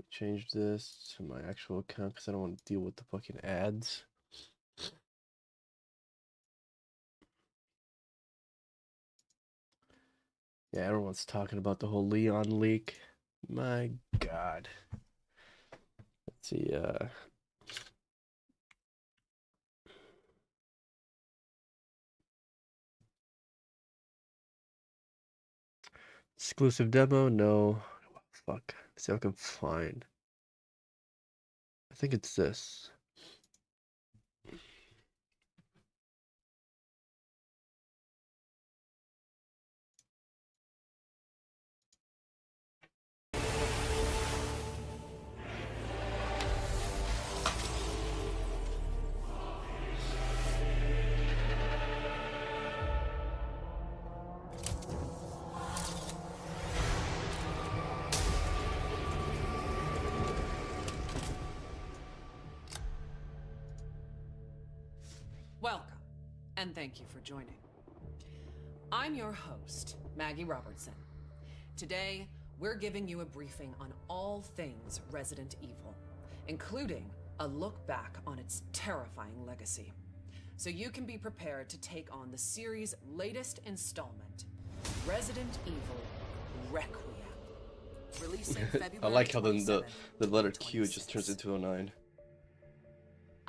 Change this to my actual account because I don't want to deal with the fucking ads. Yeah, everyone's talking about the whole Leon leak. My God. Let's see, exclusive demo? No. Fuck. Let's see if I can find. I think it's this. Welcome, and thank you for joining. I'm your host, Maggie Robertson. Today, we're giving you a briefing on all things Resident Evil, including a look back on its terrifying legacy, so you can be prepared to take on the series' latest installment, Resident Evil Requiem. Releasing February I like how the 27th, letter Q 2026. just turns into a 9.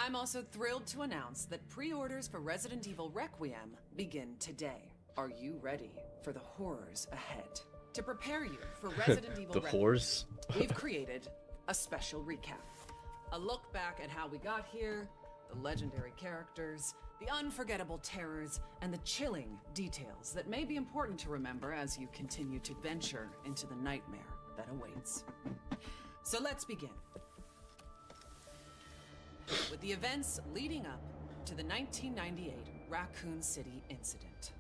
I'm also thrilled to announce that pre-orders for Resident Evil Requiem begin today. Are you ready for the horrors ahead? To prepare you for Resident Evil The Requiem, whores? we've created a special recap. A look back at how we got here, the legendary characters, the unforgettable terrors, and the chilling details that may be important to remember as you continue to venture into the nightmare that awaits. So let's begin. With the events leading up to the 1998 Raccoon City incident.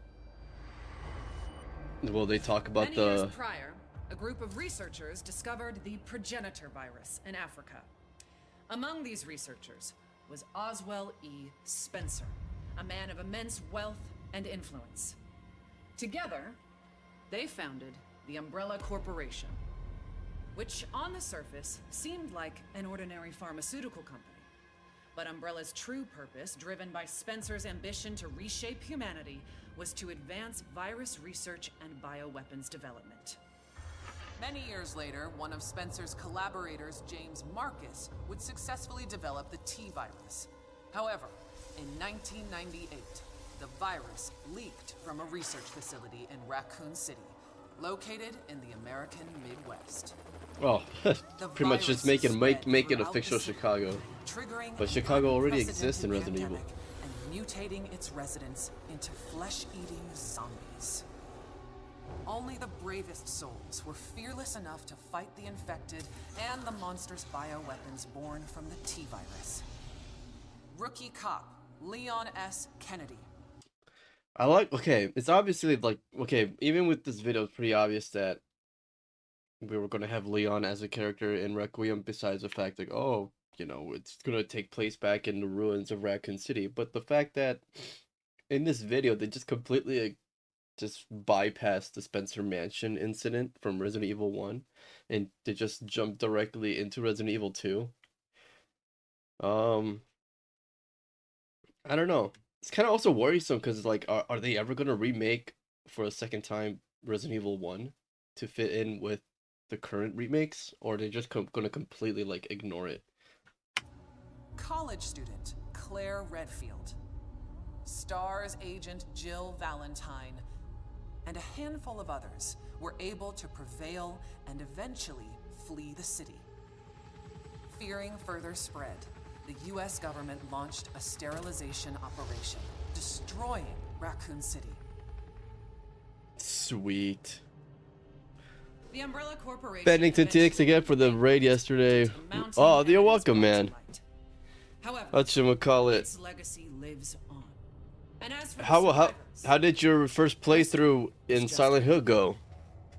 Will they talk about Many years the... prior, a group of researchers discovered the progenitor virus in Africa. Among these researchers was Oswell E. Spencer, a man of immense wealth and influence. Together, they founded the Umbrella Corporation, which on the surface seemed like an ordinary pharmaceutical company. But Umbrella's true purpose, driven by Spencer's ambition to reshape humanity, was to advance virus research and bioweapons development. Many years later, one of Spencer's collaborators, James Marcus, would successfully develop the T-virus. However, in 1998, the virus leaked from a research facility in Raccoon City, located in the American Midwest. Well, pretty much just make it a fictional Chicago. But Chicago already exists in Resident Evil. And mutating its residents into flesh-eating zombies. Only the bravest souls were fearless enough to fight the infected and the monstrous bioweapons born from the T-virus. Rookie cop Leon S. Kennedy. I like, okay, it's obviously like, okay, even with this video, it's pretty obvious that we were going to have Leon as a character in Requiem, besides the fact like, oh, you know, it's going to take place back in the ruins of Raccoon City. But the fact that in this video, they just completely like, just bypassed the Spencer Mansion incident from Resident Evil 1, and they just jumped directly into Resident Evil 2. I don't know. It's kind of also worrisome because, like, are they ever going to remake for a second time Resident Evil 1 to fit in with the current remakes, or are they just going to completely, like, ignore it? College student Claire Redfield. STARS agent Jill Valentine. And a handful of others were able to prevail and eventually flee the city. Fearing further spread, the US government launched a sterilization operation, destroying Raccoon City. Sweet. The Umbrella Corporation Bennington TX again for the raid yesterday. Oh, you're welcome, man. However, Whatchamacallit. its legacy lives on. And as for the How survivors, did your first playthrough in Silent Hill go?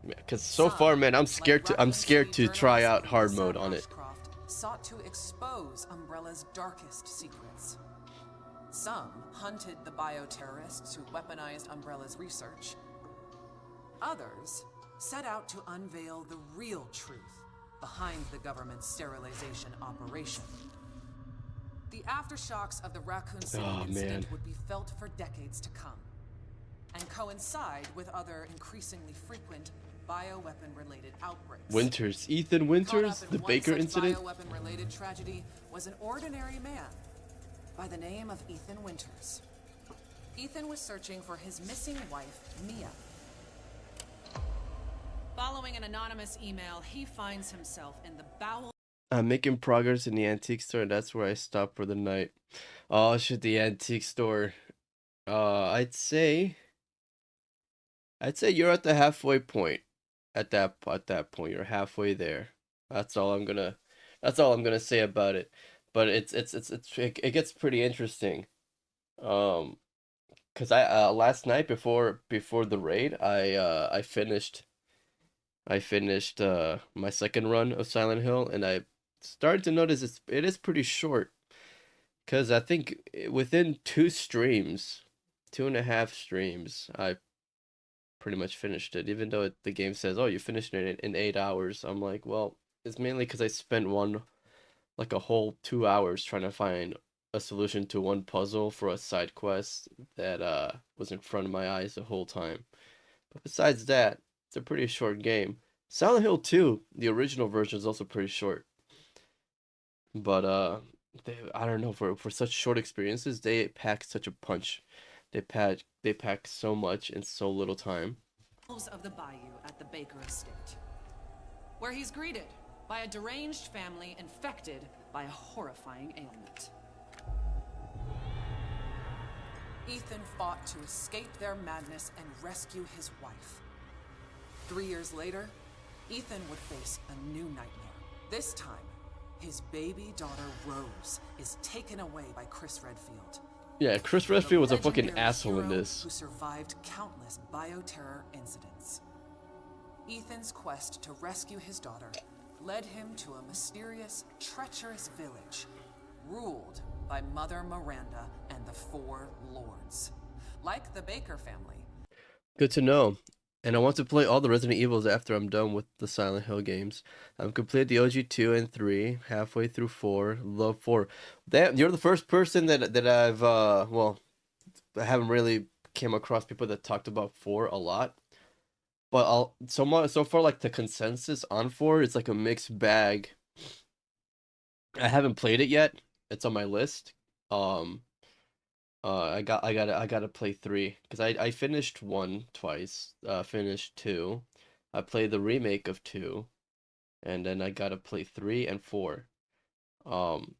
Because so far, man, I'm scared to try out hard mode on it. Sought to expose Umbrella's darkest secrets. Some hunted the bioterrorists who weaponized Umbrella's research. Others set out to unveil the real truth behind the government's sterilization operation. The aftershocks of the Raccoon City Oh man. incident would be felt for decades to come, and coincide with other increasingly frequent bioweapon-related outbreaks. Winters. Ethan Caught Winters, up in the one Baker such incident. bioweapon-related tragedy was an ordinary man by the name of Ethan Winters. Ethan was searching for his missing wife, Mia. Following an anonymous email, he finds himself in the bowels. I'm making progress in the antique store, and that's where I stop for the night. Oh shit, the antique store. I'd say you're at the halfway point. At that point, you're halfway there. That's all I'm gonna say about it. But it gets pretty interesting. Um, cause I last night before the raid, I finished my second run of Silent Hill, and I started to notice it is pretty short. Cause I think within 2 streams, 2.5 streams, I pretty much finished it. Even though the game says, "Oh, you finished it in 8 hours," I'm like, well, it's mainly because I spent like a whole 2 hours trying to find a solution to one puzzle for a side quest that was in front of my eyes the whole time. But besides that, it's a pretty short game. Silent Hill 2, the original version, is also pretty short. But I don't know, for such short experiences, they pack such a punch. They pack so much in so little time. Of the bayou at the Baker estate, where he's greeted by a deranged family infected by a horrifying ailment. Ethan fought to escape their madness and rescue his wife. 3 years later, Ethan would face a new nightmare. This time, his baby daughter Rose is taken away by Chris Redfield. Yeah, Chris Redfield was a fucking asshole in this. Who survived countless bioterror incidents. Ethan's quest to rescue his daughter led him to a mysterious, treacherous village ruled by Mother Miranda and the Four Lords. Like the Baker family. Good to know. And I want to play all the Resident Evils after I'm done with the Silent Hill games. I've completed the OG 2 and 3, halfway through 4. Love 4. You're the first person that I've well, I haven't really came across people that talked about 4 a lot. But so far, like, the consensus on 4 is like a mixed bag. I haven't played it yet. It's on my list. I gotta play 3 because I finished 1 twice. Finished 2. I played the remake of 2, and then I gotta play 3 and 4. Um,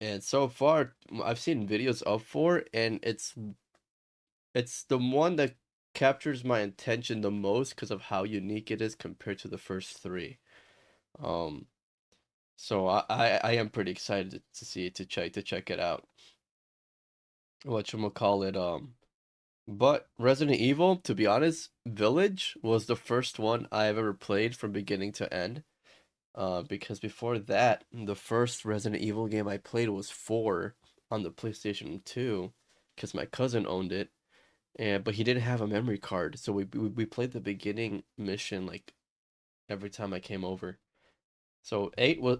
and so far I've seen videos of 4, and it's the one that captures my attention the most because of how unique it is compared to the first 3. Um, so I am pretty excited to see it, to check it out. Whatchamacallit, but Resident Evil, to be honest, Village was the first one I've ever played from beginning to end. Because before that, the first Resident Evil game I played was 4 on the PlayStation 2, because my cousin owned it, but he didn't have a memory card, so we played the beginning mission like every time I came over. So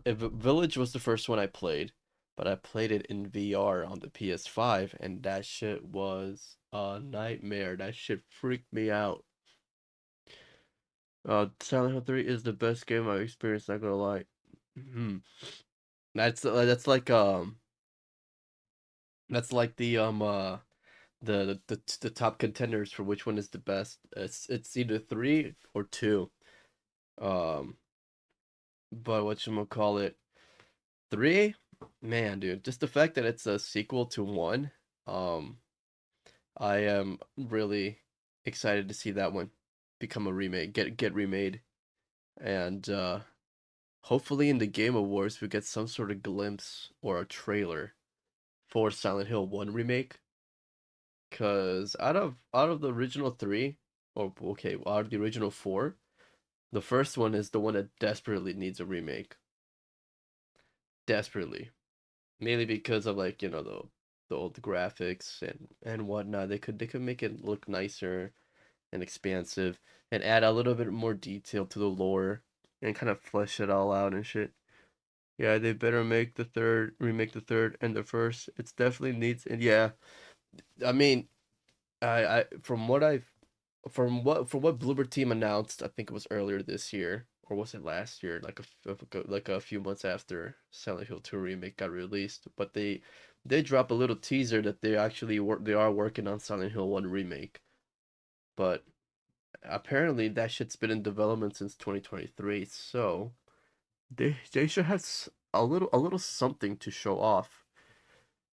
Village was the first one I played, but I played it in VR on the PS5, and that shit was a nightmare. That shit freaked me out. Silent Hill 3 is the best game I've experienced, not gonna lie. That's like the top contenders for which one is the best. It's either 3 or 2. Um, but whatchamacallit, 3, man, dude, just the fact that it's a sequel to 1, I am really excited to see that one become a remake, get remade, and hopefully in the Game Awards we get some sort of glimpse or a trailer for Silent Hill 1 remake. Cause out of the original 3, or okay, out of the original 4, the first one is the one that desperately needs a remake. Desperately. Mainly because of, like, the old graphics and whatnot. They could make it look nicer, and expansive, and add a little bit more detail to the lore and kind of flesh it all out and shit. Yeah, they better remake the third and the first. It's definitely needs, and yeah, I mean, from what from what Bloober Team announced, I think it was earlier this year, or was it last year, like a few months after Silent Hill 2 remake got released. But they drop a little teaser that they are working on Silent Hill 1 remake. But apparently that shit's been in development since 2023, so they should have a little something to show off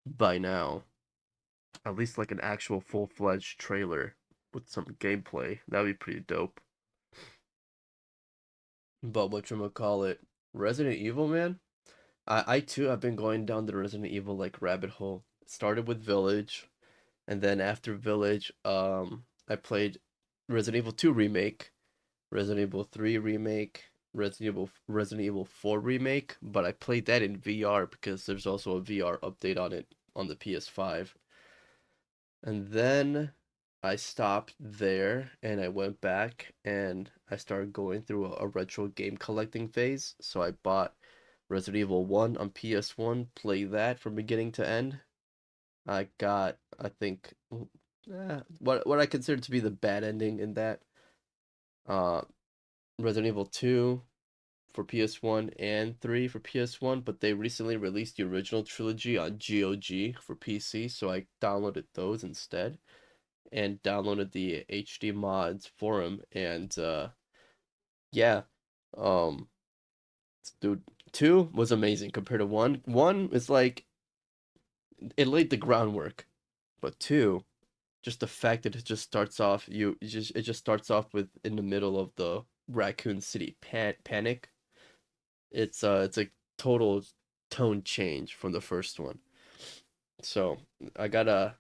by now. At least like an actual full-fledged trailer with some gameplay. That'd be pretty dope. But whatchamacallit, Resident Evil, man. I too have been going down the Resident Evil like rabbit hole. It started with Village, and then after Village, I played Resident Evil 2 remake, Resident Evil 3 remake, Resident Evil 4 remake, but I played that in VR because there's also a VR update on it on the PS5. And then I stopped there and I went back and I started going through a retro game collecting phase. So I bought Resident Evil 1 on PS1, played that from beginning to end. I got, I think, what I consider to be the bad ending in that. Uh, Resident Evil 2 for PS1 and 3 for PS1, but they recently released the original trilogy on GOG for PC, so I downloaded those instead and downloaded the HD mods for them, and yeah, um dude, 2 was amazing compared to 1. 1 is like it laid the groundwork, but 2, just the fact that it just starts off it just starts off with in the middle of the Raccoon City panic. It's a total tone change from the first one. So I gotta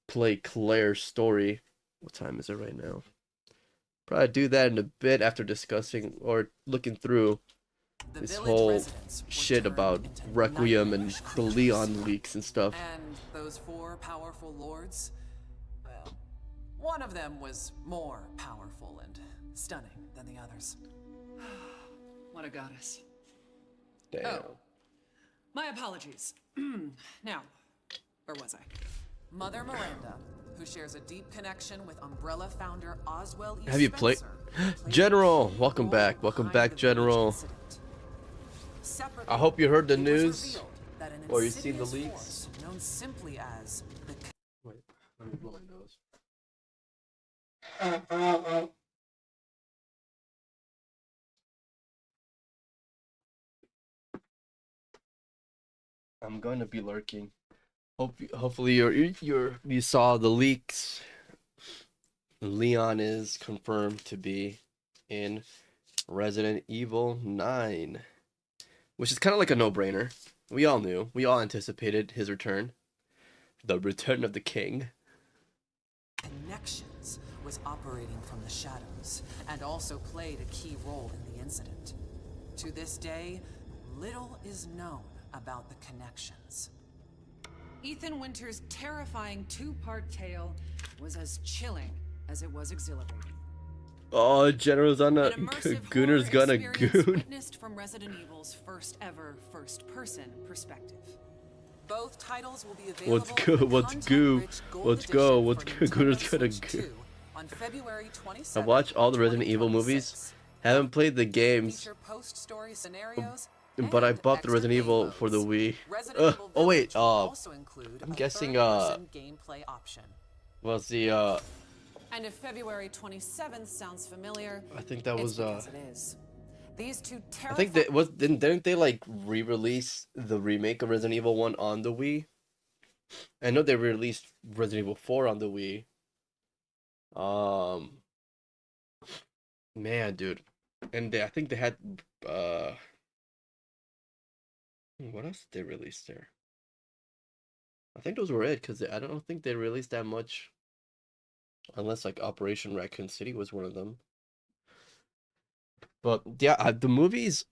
play Claire's story. What time is it right now? Probably do that in a bit after discussing or looking through this whole shit about Requiem and the Leon leaks and stuff. And those 4 powerful lords? Well, one of them was more powerful and stunning than the others. What a goddess. Damn. Oh, my apologies. Now, where was I? Mother Miranda, who shares a deep connection with Umbrella founder Oswell E. Have you played Spencer, General? Welcome back. Welcome back, General. I hope you heard the news or you've seen the leaks. Known simply as the Wait, let me blow my nose. I'm going to be lurking. Hopefully you saw the leaks. Leon is confirmed to be in Resident Evil 9, which is kind of like a no-brainer. We all knew. We all anticipated his return. The return of the king. Connections was operating from the shadows and also played a key role in the incident. To this day, little is known about the connections. Ethan Winter's terrifying 2-part tale was as chilling as it was exhilarating. Oh, General's on a Gooner's gonna goon. Witnessed from Resident Evil's first ever first-person perspective. Both titles will be available. What's good? What's goo? Let's go. What's good? Gooner's gonna goo. On February 27th. I watched all the Resident Evil movies. Haven't played the games. Post-story scenarios. But I bought the Resident Evil for the Wii. Oh wait, I'm guessing gameplay option. was the And if February 27th sounds familiar, I think that was it is. These two I think that was didn't they like re-release the remake of Resident Evil 1 on the Wii? I know they released Resident Evil 4 on the Wii. Man, dude. And I think they had what else did they release there? I think those were it, because I don't think they released that much. Unless, like, Operation Raccoon City was one of them. But, yeah, the movies...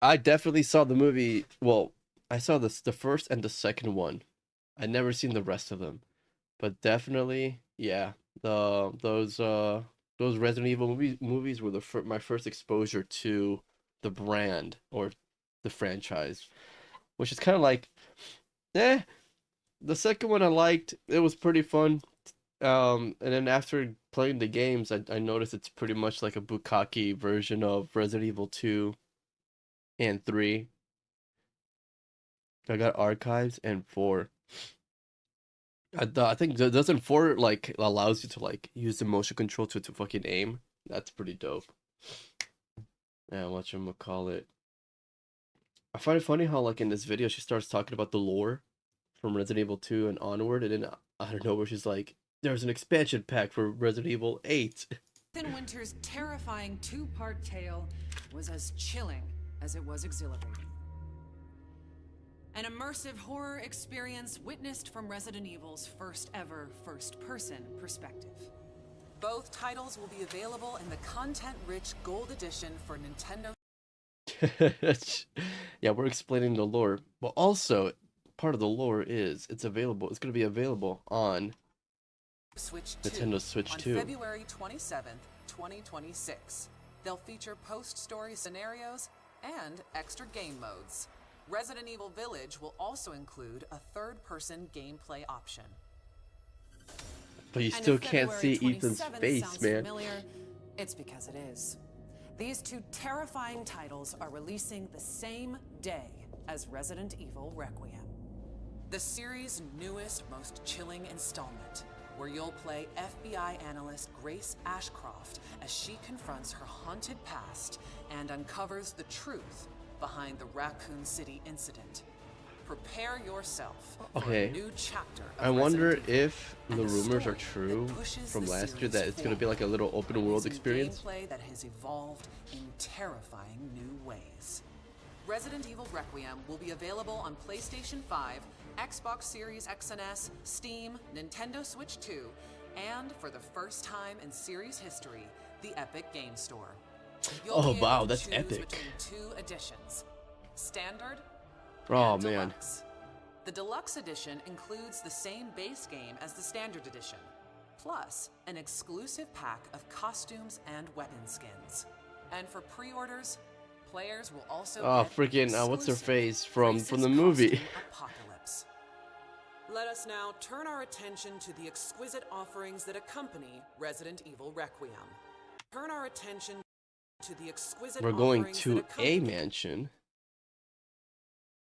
I definitely saw the movie... Well, I saw the first and the second one. I'd never seen the rest of them. But definitely, yeah. Those those Resident Evil movies were my first exposure to the brand or the franchise, which is kind of like, eh. The second one I liked. It was pretty fun. And then after playing the games, I noticed it's pretty much like a bukkake version of Resident Evil 2 and 3. I got archives and 4. I think doesn't 4 like allows you to like use the motion control to fucking aim. That's pretty dope. Yeah, whatchamacallit. It. I find it funny how like in this video she starts talking about the lore from Resident Evil 2 and onward, and then I don't know where she's like, there's an expansion pack for Resident Evil 8. Ethan Winter's terrifying two-part tale was as chilling as it was exhilarating. An immersive horror experience witnessed from Resident Evil's first ever first-person perspective. Both titles will be available in the content-rich Gold Edition for Nintendo. Yeah, we're explaining the lore, but also part of the lore is it's available. It's going to be available on Nintendo Switch 2 on February 27th, 2026. They'll feature post-story scenarios and extra game modes. Resident Evil Village will also include a third-person gameplay option. But you still can't see Ethan's face, man. Familiar, it's because it is. These two terrifying titles are releasing the same day as Resident Evil Requiem. The series' newest, most chilling installment, where you'll play FBI analyst Grace Ashcroft as she confronts her haunted past and uncovers the truth behind the Raccoon City incident. Prepare yourself for a new chapter of I wonder Resident Evil, if the rumors are true from last year that it's going to be like a little open world experience. Gameplay that has evolved in terrifying new ways. Resident Evil Requiem will be available on PlayStation 5, Xbox Series X and S, Steam, Nintendo Switch 2, and for the first time in series history, the Epic Game Store. Oh wow, that's epic. Between two editions. Standard Oh and man. Deluxe. The Deluxe Edition includes the same base game as the Standard Edition, plus an exclusive pack of costumes and weapon skins. And for pre-orders, players will also get freaking what's her face from Grace's the movie? costume Apocalypse. Let us now turn our attention to the exquisite offerings that accompany Resident Evil Requiem. Turn our attention to the exquisite We're going offerings to that a accompany mansion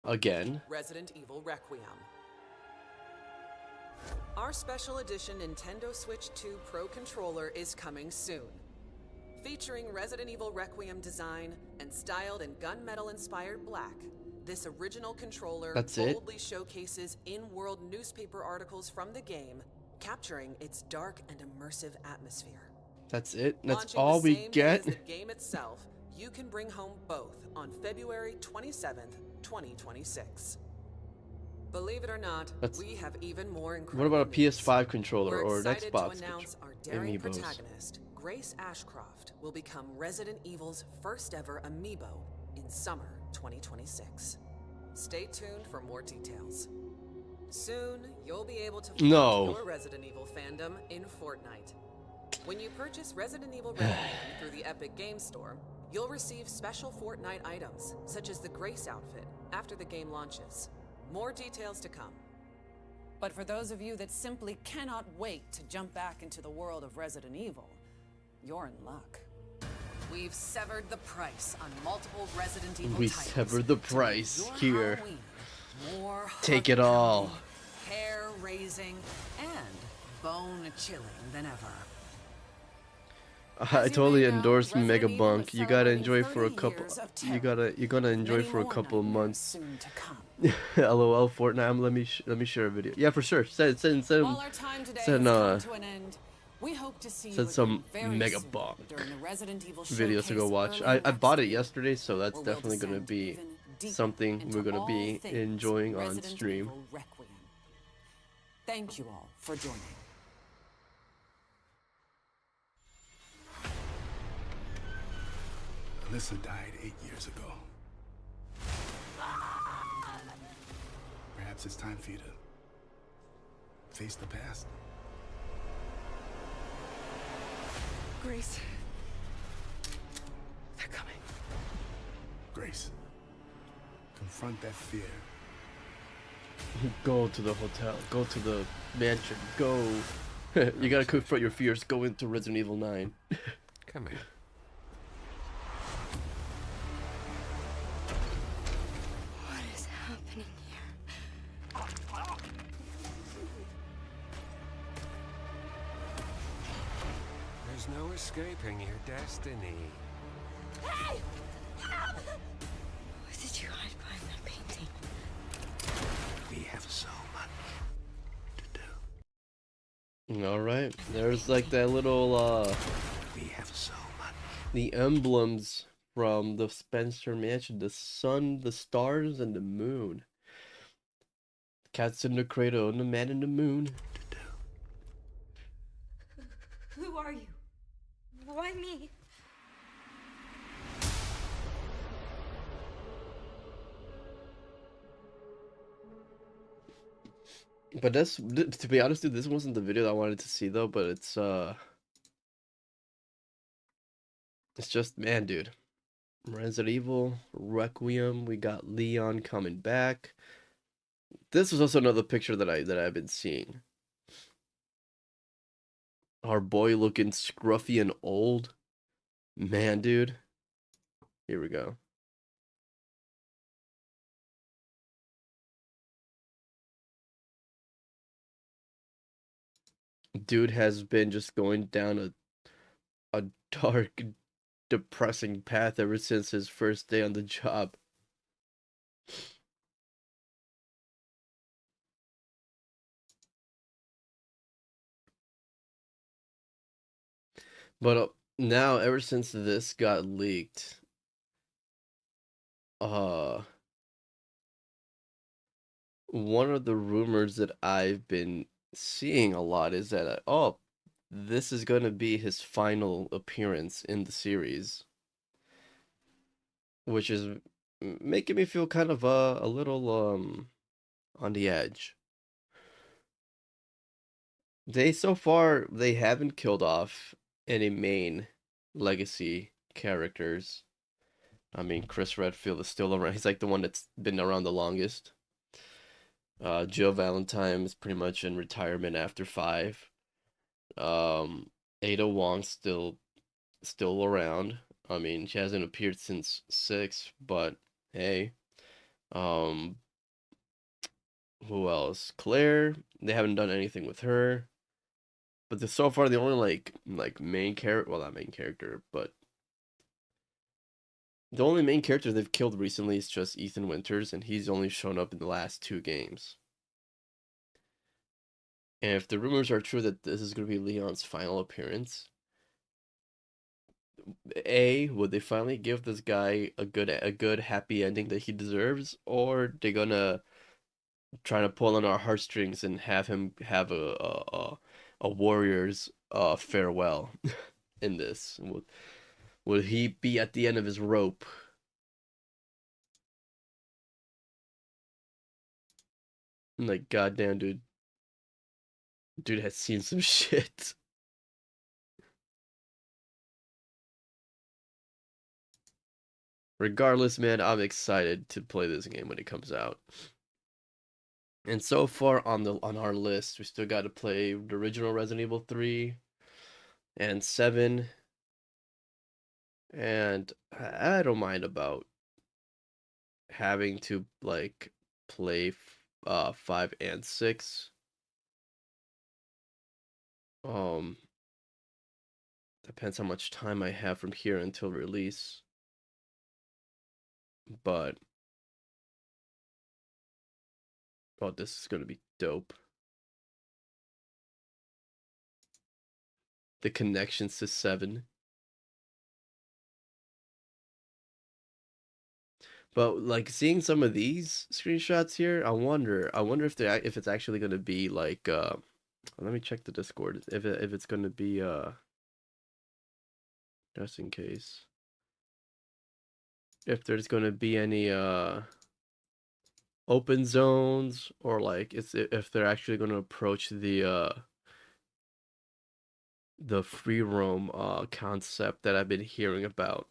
again. Resident Evil Requiem. Our special edition Nintendo Switch 2 Pro controller is coming soon. Featuring Resident Evil Requiem design and styled in gunmetal-inspired black, this original controller boldly showcases in-world newspaper articles from the game, capturing its dark and immersive atmosphere. That's it? That's Launching all the we same day get? as the game itself, you can bring home both on February 27th, 2026. Believe it or not, we have even more incredible What about a news. PS5 controller or an We're excited Xbox to announce our daring amiibos? protagonist, Grace Ashcroft, will become Resident Evil's first ever amiibo in summer 2026. Stay tuned for more details. Soon, you'll be able to find your Resident Evil fandom in Fortnite. When you purchase Resident Evil Requiem through the Epic Game Store, you'll receive special Fortnite items, such as the Grace outfit, after the game launches. More details to come. But for those of you that simply cannot wait to jump back into the world of Resident Evil, you're in luck. We've severed the price on multiple Resident Evil titles. severed the price here. Halloween more Take it all. heart-pounding, hair-raising, and bone-chilling than ever. I totally endorse Mega Bunk. You gotta enjoy for a couple. You're gonna enjoy for a couple of months. LOL Fortnite. Let me share a video. Yeah, for sure. Send some Mega Bunk videos to go watch. I bought it yesterday, so that's definitely gonna be something we're gonna be enjoying on stream. Thank you all for joining. Alyssa died 8 years ago. Perhaps it's time for you to face the past. Grace. They're coming. Grace, confront that fear. Go to the hotel. Go to the mansion. Go. You gotta confront your fears. Go into Resident Evil 9. Come here. What is happening here? There's no escaping your destiny. Hey! Help! What did you hide behind that painting? We have so much to do. All right. There's like that little We have so much. the emblems from the Spencer Mansion: the sun, the stars, and the moon. Cats in the cradle and the man in the moon. Who are you? Why me? But that's, to be honest, dude, this wasn't the video that I wanted to see though. But it's just, man, dude. Resident Evil, Requiem. We got Leon coming back. This was also another picture that I've been seeing. Our boy looking scruffy and old. Man, dude. Here we go. Dude has been just going down a dark, depressing path ever since his first day on the job. But now, ever since this got leaked, one of the rumors that I've been seeing a lot is that, oh, this is going to be his final appearance in the series, which is making me feel kind of a little on the edge. So far they haven't killed off any main legacy characters. I mean, Chris Redfield is still around. He's like the one that's been around the longest. Jill Valentine is pretty much in retirement after 5. Ada Wong's still around. I mean, she hasn't appeared since 6, but hey. Who else? Claire, they haven't done anything with her. But so far the only like main character, well, not main character, but the only main character they've killed recently is just Ethan Winters, and he's only shown up in the last 2 games. And if the rumors are true that this is going to be Leon's final appearance, would they finally give this guy a good happy ending that he deserves, or they gonna try to pull on our heartstrings and have him have a warrior's farewell in this? Will he be at the end of his rope? Like, goddamn, dude. Dude has seen some shit. Regardless, man, I'm excited to play this game when it comes out. And so far on our list, we still got to play the original Resident Evil 3 and 7. And I don't mind about having to like play 5 and 6. Depends how much time I have from here until release. But oh, this is gonna be dope. The connections to 7. But like seeing some of these screenshots here, I wonder if it's actually gonna be like let me check the Discord if it's gonna be just in case, if there's gonna be any open zones, or like if they're actually gonna approach the the free roam concept that I've been hearing about.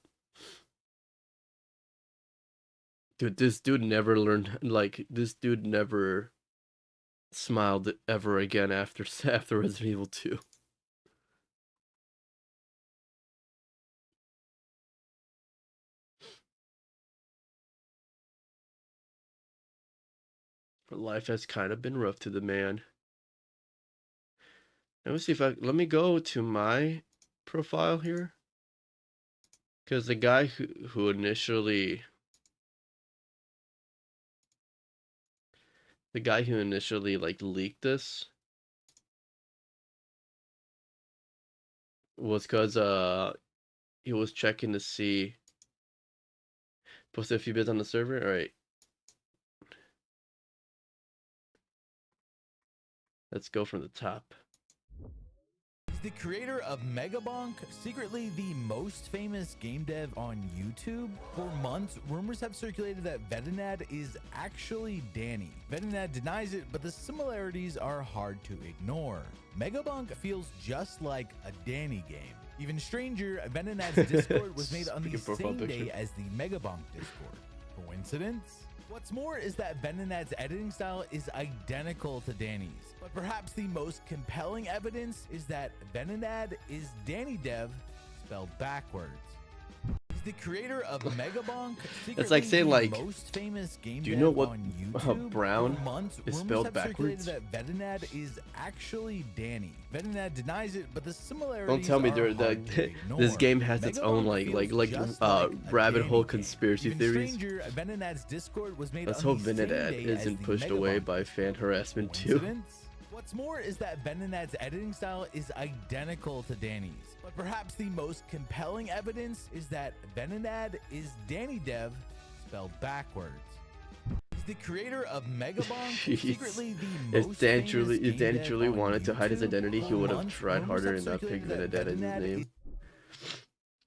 Dude, this dude never learned, like, this dude never smiled ever again after after Resident Evil 2. Life has kind of been rough to the man. Let me see if let me go to my profile here. Because the guy who initially like leaked this was because he was checking to see, posted a few bits on the server. All right, let's go from the top. He's the creator of Megabonk, secretly the most famous game dev on YouTube. For months, rumors have circulated that Vetinad is actually Danny. Vetinad denies it, but the similarities are hard to ignore. Megabonk feels just like a Danny game. Even stranger, Vetinad's Discord was made on the same day as the Megabonk Discord. Coincidence? What's more is that Vetinad's editing style is identical to Danny's, but perhaps the most compelling evidence is that Vetinad is Danny Dev spelled backwards. He's the creator of Megabonk, it's like saying, like, most famous game do you know what on YouTube. brown months, is spelled backwards? That Vetinad is actually Danny. Vetinad denies it, but the similarities Don't tell me this game has its own like rabbit hole conspiracy theories. Stranger, Vetinad's Discord was made Let's on hope the same Vetinad day isn't as pushed the away Megabonk by fan harassment too. What's more is that Vetinad's editing style is identical to Danny's, but perhaps the most compelling evidence is that Vetinad is Danny Dev spelled backwards. He's the creator of Megabonk, secretly the most if Dan truly wanted to hide his identity, he would have tried harder and not picked Vetinad as his name.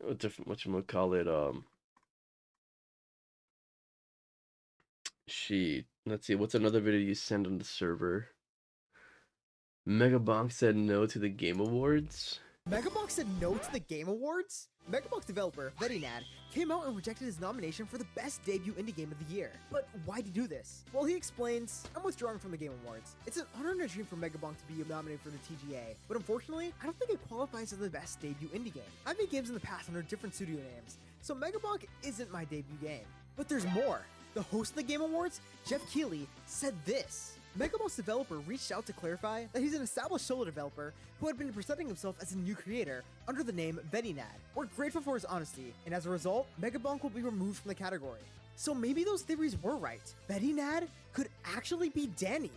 Whatchamacallit, let's see, what's another video you send on the server? Megabonk said no to the Game Awards. Megabonk said no to the Game Awards? Megabonk developer, Vetinad, came out and rejected his nomination for the best debut indie game of the year. But why'd he do this? Well, he explains, I'm withdrawing from the Game Awards. It's an honor and a dream for Megabonk to be nominated for the TGA, but unfortunately, I don't think it qualifies as the best debut indie game. I've made games in the past under different studio names, so Megabonk isn't my debut game. But there's more. The host of the Game Awards, Jeff Keighley, said this. Megabonk's developer reached out to clarify that he's an established solo developer who had been presenting himself as a new creator under the name Vetinad. We're grateful for his honesty, and as a result, Megabonk will be removed from the category. So maybe those theories were right. Vetinad could actually be Danny.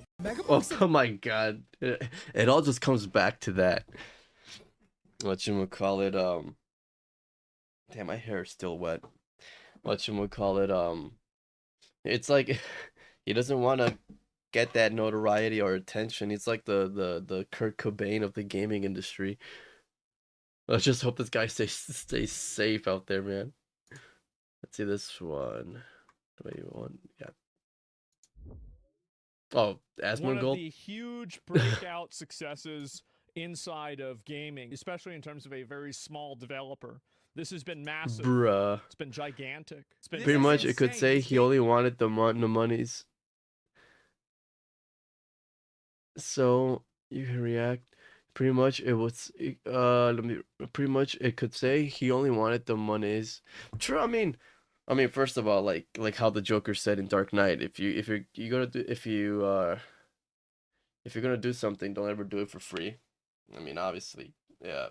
Oh my god. It all just comes back to that. Whatchamacallit, damn, my hair is still wet. Whatchamacallit, it's like he doesn't want to get that notoriety or attention. He's like the Kurt Cobain of the gaming industry. Let's just hope this guy stays safe out there, man. Let's see this one. Yeah. Oh, Asmongold. One of the huge breakout successes inside of gaming, especially in terms of a very small developer. This has been massive. Bruh. It's been gigantic. It's been pretty much it could say he only wanted the monies. So you can react. Pretty much it was pretty much it could say he only wanted the monies. True, I mean first of all, like how the Joker said in Dark Knight, if you're gonna do something, don't ever do it for free. I mean, obviously, yeah.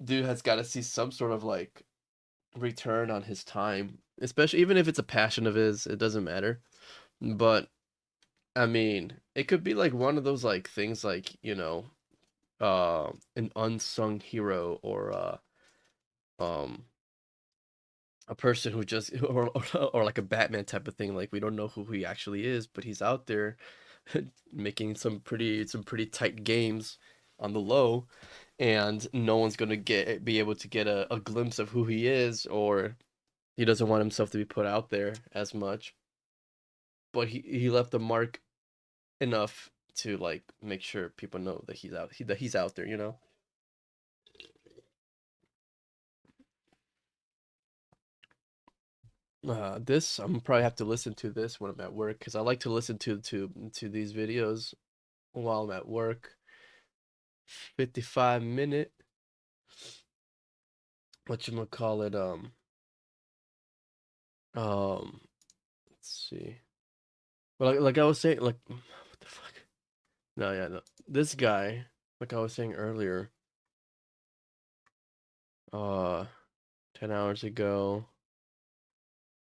Dude has got to see some sort of like return on his time, especially even if it's a passion of his, it doesn't matter. But I mean, it could be like one of those like things like, you know, an unsung hero or a person who just or like a Batman type of thing. Like we don't know who he actually is, but he's out there making some pretty tight games on the low, and no one's gonna be able to get a glimpse of who he is, or he doesn't want himself to be put out there as much. But he left a mark enough to like make sure people know that he's out there, you know. This I'm probably have to listen to this when I'm at work because I like to listen to these videos while I'm at work. 55-minute. Whatchamacallit, let's see. Well, like I was saying, like, what the fuck? No, yeah, no. This guy, like I was saying earlier, 10 hours ago.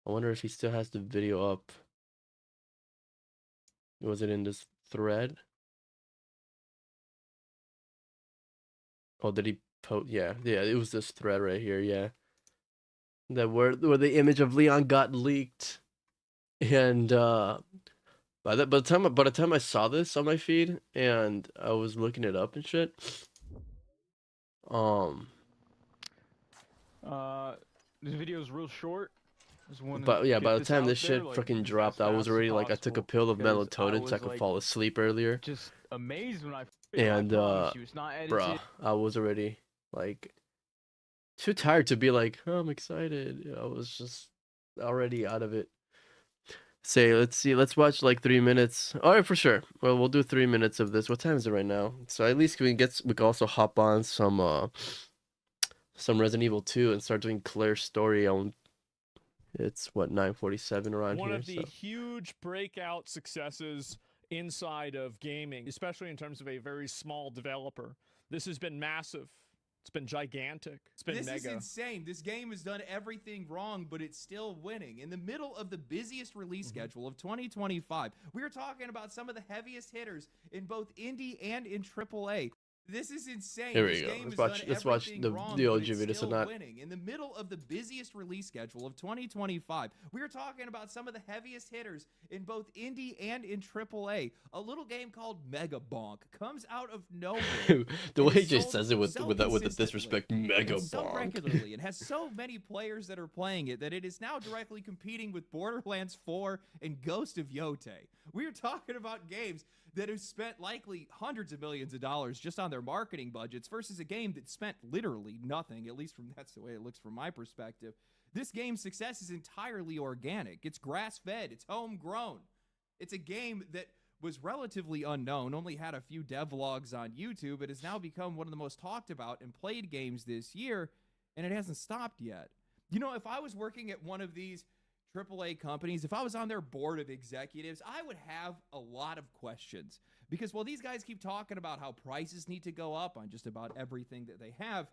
I wonder if he still has the video up. Was it in this thread? Oh, did he post? Yeah, it was this thread right here. Yeah, that where the image of Leon got leaked, and by the time I saw this on my feed and I was looking it up and shit, um, This video is real short. Just wanted but to yeah, get by the this time out this there, shit like, freaking as dropped, I was fast as already like I took a possible, pill of because I melatonin so I was, could like, fall asleep earlier, just amazed when I and promise you, it's not edited. bruh, I was already like too tired to be like, oh, I'm excited. I was just already out of it. Say, let's see, let's watch like 3 minutes. All right, for sure. Well, we'll do 3 minutes of this. What time is it right now? So at least we can also hop on some Resident Evil 2 and start doing Claire's story on. It's what, 9:47 around One here. of the So huge breakout successes inside of gaming, especially in terms of a very small developer. This has been massive. It's been gigantic. It's been This mega. is insane. This game has done everything wrong, but it's still winning. In the middle of the busiest release schedule of 2025, we are talking about some of the heaviest hitters in both indie and in AAA. This is insane. here we This go. game Let's has watch. done Let's watch everything the wrong, the but OG it's video. So still not. winning. In the middle of the busiest release schedule of 2025, we are talking about some of the heaviest hitters in both indie and in AAA. A little game called Mega Bonk comes out of nowhere. The and way he is just sold says it with so the consistently disrespect, Mega and so Bonk. regularly and has so many players that are playing it that it is now directly competing with Borderlands 4 and Ghost of Yotei. We are talking about games that have spent likely hundreds of millions of dollars just on their marketing budgets versus a game that spent literally nothing, at least that's the way it looks from my perspective. This game's success is entirely organic. It's grass-fed. It's homegrown. It's a game that was relatively unknown, only had a few devlogs on YouTube. It has now become one of the most talked about and played games this year, and it hasn't stopped yet. You know, if I was working at one of these AAA companies, if I was on their board of executives, I would have a lot of questions. Because while these guys keep talking about how prices need to go up on just about everything that they have,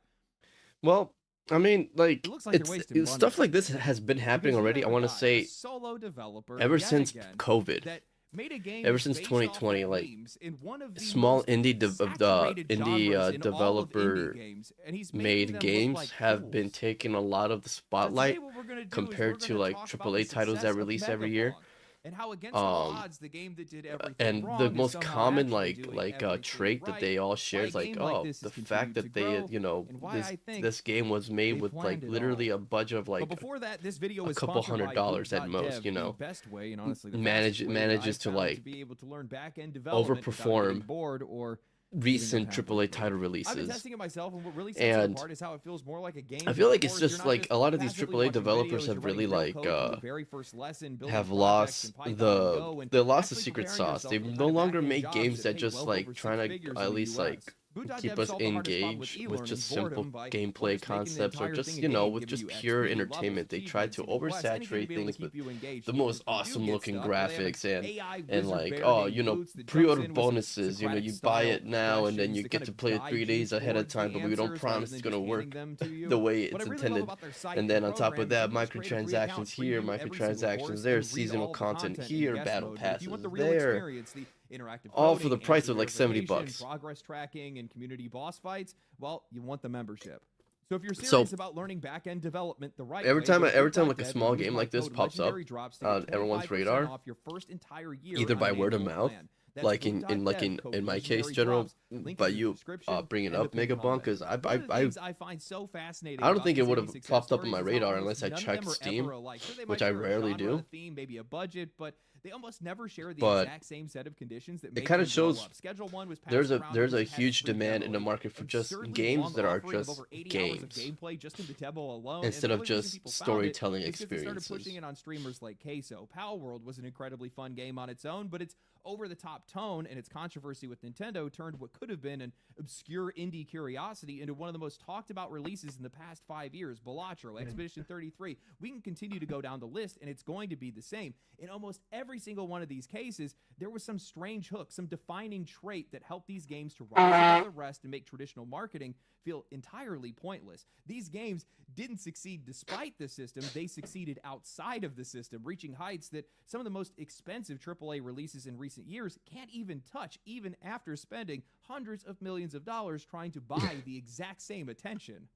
Well, I mean, like, it looks like they're wasting stuff money. like this has been happening Because you already. I have a want to guy, a say solo developer, ever yet since again, COVID. that made a game Ever since based 2020, off of like, memes in one of the small most indie saturated genres in all of developer indie games, and he's making made them look games like have been fools. taking a lot of the But spotlight today what we're gonna do is compared we're to gonna like talk about AAA the titles that success of release every year. Megabong and how against all Um, odds the game that did everything and wrong the is most somehow common actually doing everything trait that right, they all share why is a like, game like oh, this the is fact continuing that to they, grow, and why I think this game was made they've with like planned it literally all. a budget of But like before that, this video a is couple sponsored by $100 at most, Boot.dev, you know. the best way and honestly the Manages fastest way manages I've to found like be able to learn back-end development without getting overperform bored or recent giving up AAA halfway title through. I've been releases. testing it myself, and what really sets it And apart is how it feels more like a game. I feel like than it's course. just You're not like just a lot of these passively AAA watching developers videos, have you're really writing like real code from the very first lesson, building have projects lost in Python and Go, and they lost the actually secret preparing sauce. yourself They for the no kind of longer back-end make jobs games that pay just well like over six trying figures to at in the least like US. Boot.dev keep us solved the hardest problem with engaged with just e-learning simple boredom by, gameplay well, just making the concepts or entire just, thing you a know, game, with giving just you pure XP, levels, entertainment. They try achievements, to even quests, anything to oversaturate be able to things keep with you engaged. the And most when you awesome get looking stuck, well, they have an graphics and AI and wizard like, bear oh, named you know, Boots that jumps pre-order in with some bonuses. You know, you Socratic buy style it now and then you questions to get kind to of play it guide 3 you days ahead of towards time, the but we don't answers rather promise than it's just gonna handing work them to you. the way What it's I really love intended. about their site And then on top program of is that, you can just create a free account, microtransactions here, preview every single microtransactions course, there, and read seasonal all the content content in here, guest battle mode. But if you want passes the real there. experience, the interactive All for the coding, price answer of like 70 verification, bucks. progress tracking, and community boss fights, well, you want the membership. So if you're So serious about learning back-end development the right every way, time go to like a Boot.dev small and use game my like this code pops up Legendary Drops to on get everyone's 25% radar, off your first entire year either on by an word of annual mouth, plan. That's like in Boot.dev, code in my case, Legendary general, Drops, link by in the you description bringing and the up pinned Mega Bonk, comment. because One of the things I find so fascinating I don't about think it these would indie have success popped up on stories my is how radar almost unless I none of them checked are Steam, ever alike. Sure, they which might I share a rarely genre, a do. theme, maybe a budget, but They almost never share the But exact same set of conditions that it make kind them of shows blow up. Schedule 1 was passed there's a around there's a because it had huge free demand demo, in the an market for just absurdly games long that are offering of just over 80 hours of games gameplay just in the demo alone. instead and of the only reason just people found storytelling it is because they started experiences. pushing it on streamers like Queso. Pal World was an incredibly fun game on its own, but its over-the-top tone and its controversy with Nintendo turned what could have been an obscure indie curiosity into one of the most talked-about releases in the past 5 years. Balatro, Expedition 33. We can continue to go down the list, and it's going to be the same. In almost every single one of these cases, there was some strange hook, some defining trait that helped these games to rise above the rest and make traditional marketing feel entirely pointless. These games didn't succeed despite the system, they succeeded outside of the system, reaching heights that some of the most expensive AAA releases in recent years can't even touch, even after spending hundreds of millions of dollars trying to buy the exact same attention.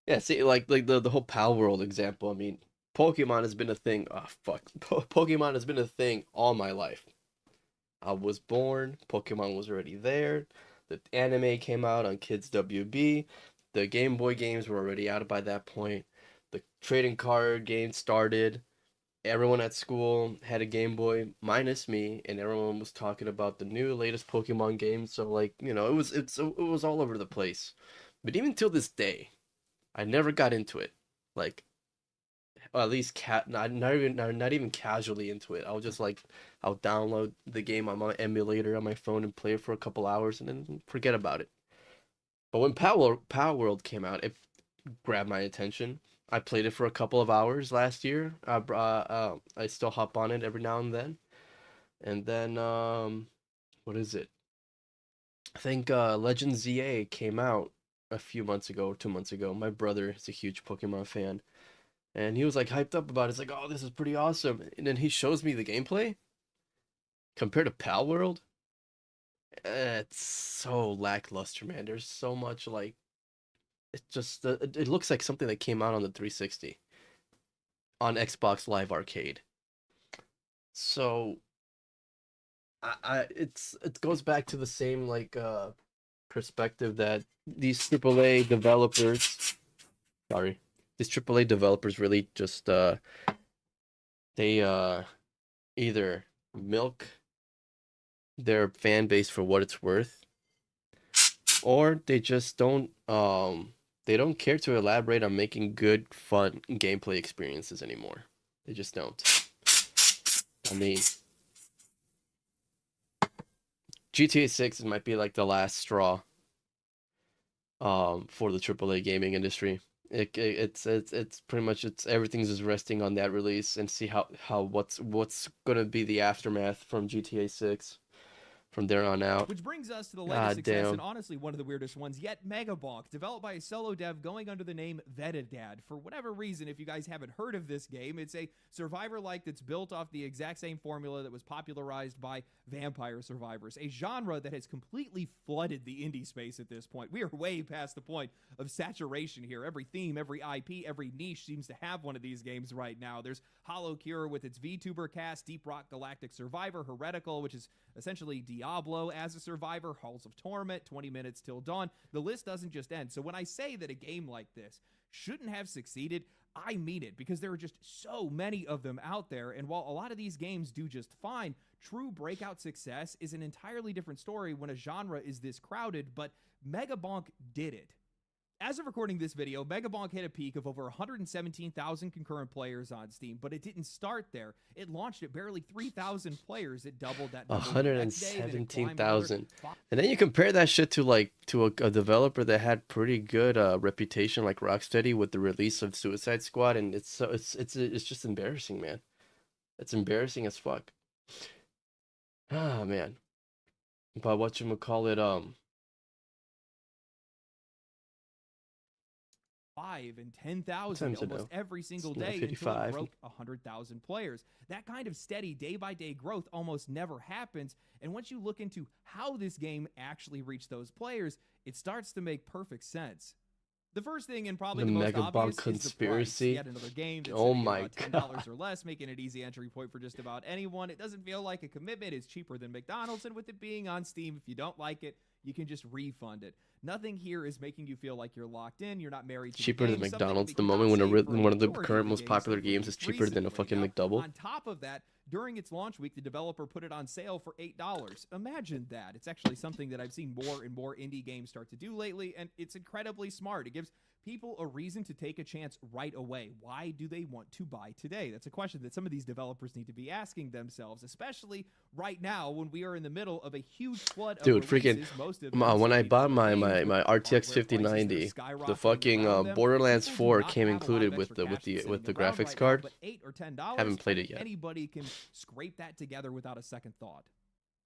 Yeah, see, like the whole Pal World example. I mean, Pokemon has been a thing. Oh fuck, Pokemon has been a thing all my life. I was born, Pokemon was already there. The anime came out on Kids WB. The Game Boy games were already out by that point. The trading card game started. Everyone at school had a Game Boy, minus me, and everyone was talking about the new latest Pokemon game. So like, you know, it was all over the place. But even till this day, I never got into it. Like, or at least not even casually into it. I'll just like I'll download the game on my emulator on my phone and play it for a couple hours and then forget about it. But when Power World came out, it grabbed my attention. I played it for a couple of hours last year. I still hop on it every now and then. And then what is it? I think Legend ZA came out a few months ago, 2 months ago. My brother is a huge Pokemon fan. And he was like hyped up about it. It's like, oh, this is pretty awesome. And then he shows me the gameplay compared to Pal World. It's so lackluster, man. There's so much like, it just it looks like something that came out on the 360 on Xbox Live Arcade. So it goes back to the same like perspective that these AAA developers, sorry, these AAA developers really just they either milk their fan base for what it's worth, or they just don't care to elaborate on making good fun gameplay experiences anymore. They just don't. I mean, GTA 6 might be like the last straw for the AAA gaming industry. It's pretty much everything's just resting on that release and see how what's gonna be the aftermath from GTA 6 from there on out. Which brings us to the latest success, damn. and honestly one of the weirdest ones yet, Megabonk, developed by a solo dev going under the name Vetadad. For whatever reason, if you guys haven't heard of this game, it's a survivor-like that's built off the exact same formula that was popularized by Vampire Survivors, a genre that has completely flooded the indie space at this point. We are way past the point of saturation here. Every theme, every IP, every niche seems to have one of these games right now. There's Hollow Cure with its VTuber cast, Deep Rock Galactic Survivor, Heretical, which is essentially Diablo as a survivor, Halls of Torment, 20 Minutes Till Dawn. The list doesn't just end. So when I say that a game like this shouldn't have succeeded, I mean it, because there are just so many of them out there. And while a lot of these games do just fine, true breakout success is an entirely different story when a genre is this crowded, but Megabonk did it. As of recording this video, Megabonk hit a peak of over 117,000 concurrent players on Steam, but it didn't start there. It launched at barely 3,000 players. It doubled that number 117,000. And then you compare that shit to a developer that had pretty good reputation like Rocksteady with the release of Suicide Squad, and it's just embarrassing, man. It's embarrassing as fuck. Ah, man. But whatchamacallit, 5 and 10,000 almost every single day until it broke 100,000 players. That kind of steady day-by-day growth almost never happens, and once you look into how this game actually reached those players, it starts to make perfect sense. The first thing, and probably the most obvious, conspiracy. is the price. Yet another game that's Oh my about $10 or less, making it an easy entry point for just about anyone. It doesn't feel like a commitment. It's cheaper than McDonald's, and with it being on Steam, if you don't like it, you can just refund it. Nothing here is making you feel like you're locked in. You're not married to Cheaper the than game. Something McDonald's. we The cannot moment when say for one of the majority current the most games popular that games is released cheaper than a recently. fucking Now, McDouble. on top of that, during its launch week, the developer put it on sale for $8. Imagine that. It's actually something that I've seen more and more indie games start to do lately, and it's incredibly smart. It gives people a reason to take a chance right away. Why do they want to buy today? That's a question that some of these developers need to be asking themselves, especially right now when we are in the middle of a huge flood of Dude, freaking, releases. Most of when I bought my games with RTX hardware prices that are 5090, the skyrocketing fucking around them, Borderlands people do 4 not came have a lot included of with extra cash that's the sitting around graphics right now, card. but $8 or $10, Haven't played I it think yet. anybody can scrape that together without a second thought.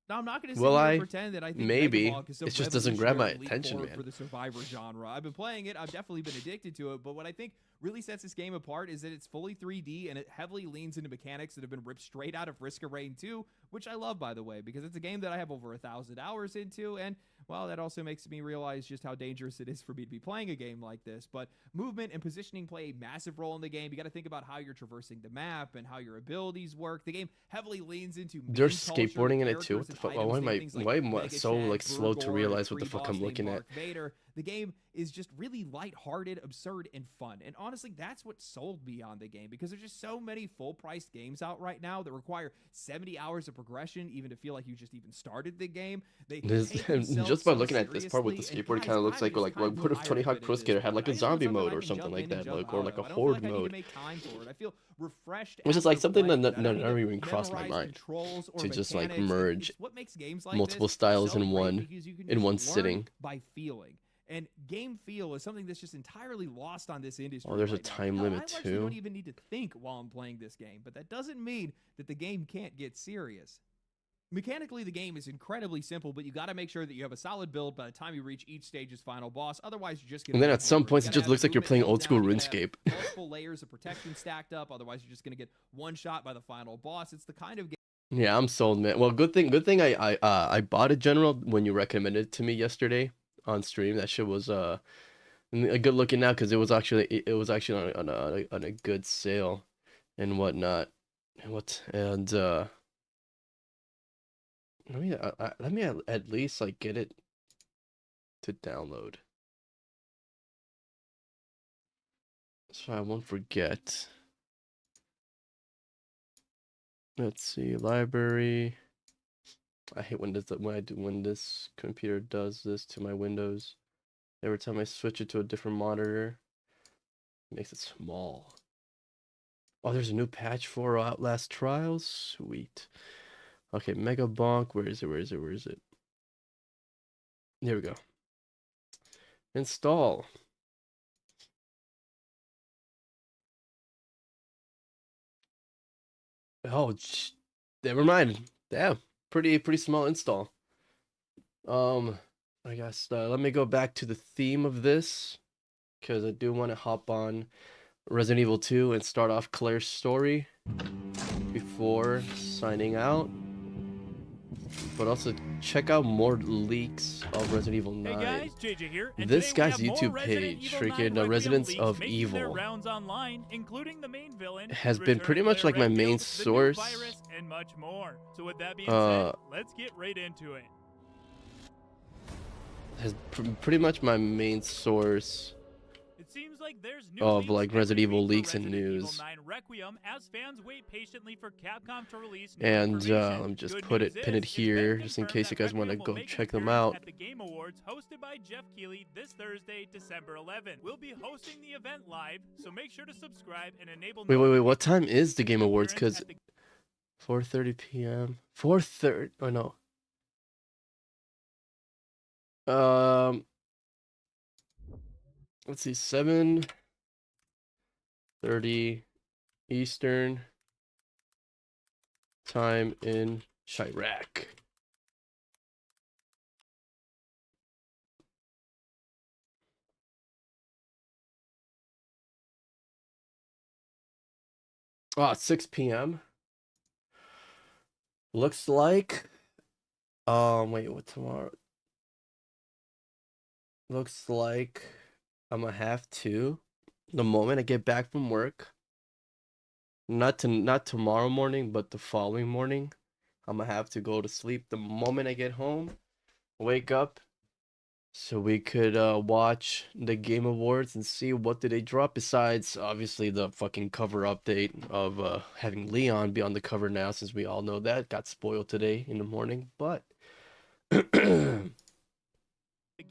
Now, I'm not going to sit Will here I? and pretend that I think Maybe. Megabonk is some It just doesn't grab my revolutionary leap attention, forward man. for the survivor genre. I've been playing it. I've definitely been addicted to it. But what I think really sets this game apart is that it's fully 3D and it heavily leans into mechanics that have been ripped straight out of Risk of Rain 2, which I love, by the way, because it's a game that I have over 1,000 hours into. And, well, that also makes me realize just how dangerous it is for me to be playing a game like this. But movement and positioning play a massive role in the game. You got to think about how you're traversing the map and how your abilities work. The game heavily leans into There's meme culture, skateboarding in it too. What characters the and fuck? items, Why am I things like so Mega like Chad, slow to Burgor, realize and what the a fuck free I'm boss looking named at? Darth Vader. The game is just really lighthearted, absurd, and fun. And honestly, that's what sold me on the game, because there's just so many full-priced games out right now that require 70 hours of progression even to feel like you just even started the game. They take themselves Just by so looking at this part with the seriously, and skateboard, guys, kind of looks I'm like just like kind of what if Tony tired of Hawk it at Pro this Skater had point. like I a just want zombie something mode I or can something jump like in and that, jump or out like a of. I don't feel horde like I need to mode. make time for it. I feel refreshed. Which is like after something playing that it. I don't need never to even crossed my memorize mind, controls or to just like mechanics. merge It's what makes games like multiple this styles so in great, one because you can in just one learn sitting. by feeling. And game feel is something that's just entirely lost on this industry. Oh, there's a right now. time Hell, limit I actually too. don't even need to think while I'm playing this game, but that doesn't mean that the game can't get serious. Mechanically, the game is incredibly simple, but you got to make sure that you have a solid build by the time you reach each stage's final boss. Otherwise, you're just going to. And then at some points, it just looks like you're playing old school RuneScape. Multiple layers of protection stacked up. Otherwise, you're just going to get one shot by the final boss. It's the kind of game. Yeah, I'm sold, man. Well, good thing I bought it, General, when you recommended it to me yesterday on stream. That shit was a good looking now, because it was actually on a good sale and whatnot. And let me at least like get it to download, so I won't forget. Let's see, library. I hate when this computer does this to my Windows. Every time I switch it to a different monitor, it makes it small. Oh, there's a new patch for Outlast Trials. Sweet. Okay, Megabonk. Where is it? Here we go. Install. Oh, never mind. Damn, pretty small install. I guess let me go back to the theme of this, because I do want to hop on Resident Evil 2 and start off Claire's story before signing out. But also check out more leaks of Resident Evil 9. Hey guys, JJ here, and this today we guy's have more YouTube Resident page, Evil 9 freaking Requiem Residents leaks of making their Evil, rounds online, including the main villain, has the been return pretty of much Claire like my main Redfield, the new source. virus, and much more. So with that being said, let's get right into it. Has pretty much my main source It seems like there's new of leaks like every Resident Evil week for leaks and Resident Evil news. 9 Requiem as fans wait patiently for Capcom to release new And information. let me just Good pin news it is, it's here, been just in confirmed case you that guys want to Requiem go will make an check them appearance out. at the Game Awards hosted by Jeff Keighley this Thursday, December 11th. We'll be hosting the event live, so make sure to subscribe and enable. Wait. What time is the Game Awards? Appearance Because at 4:30 p.m. 4:30. Oh no. Let's see. 7:30 Eastern time in Chirac. Oh, it's 6 p.m. Looks like. Wait, what tomorrow? Looks like I'm gonna have to, the moment I get back from work. Not tomorrow morning, but the following morning. I'm gonna have to go to sleep the moment I get home. Wake up so we could watch the Game Awards and see what did they drop besides obviously the fucking cover update of having Leon be on the cover now, since we all know that got spoiled today in the morning. But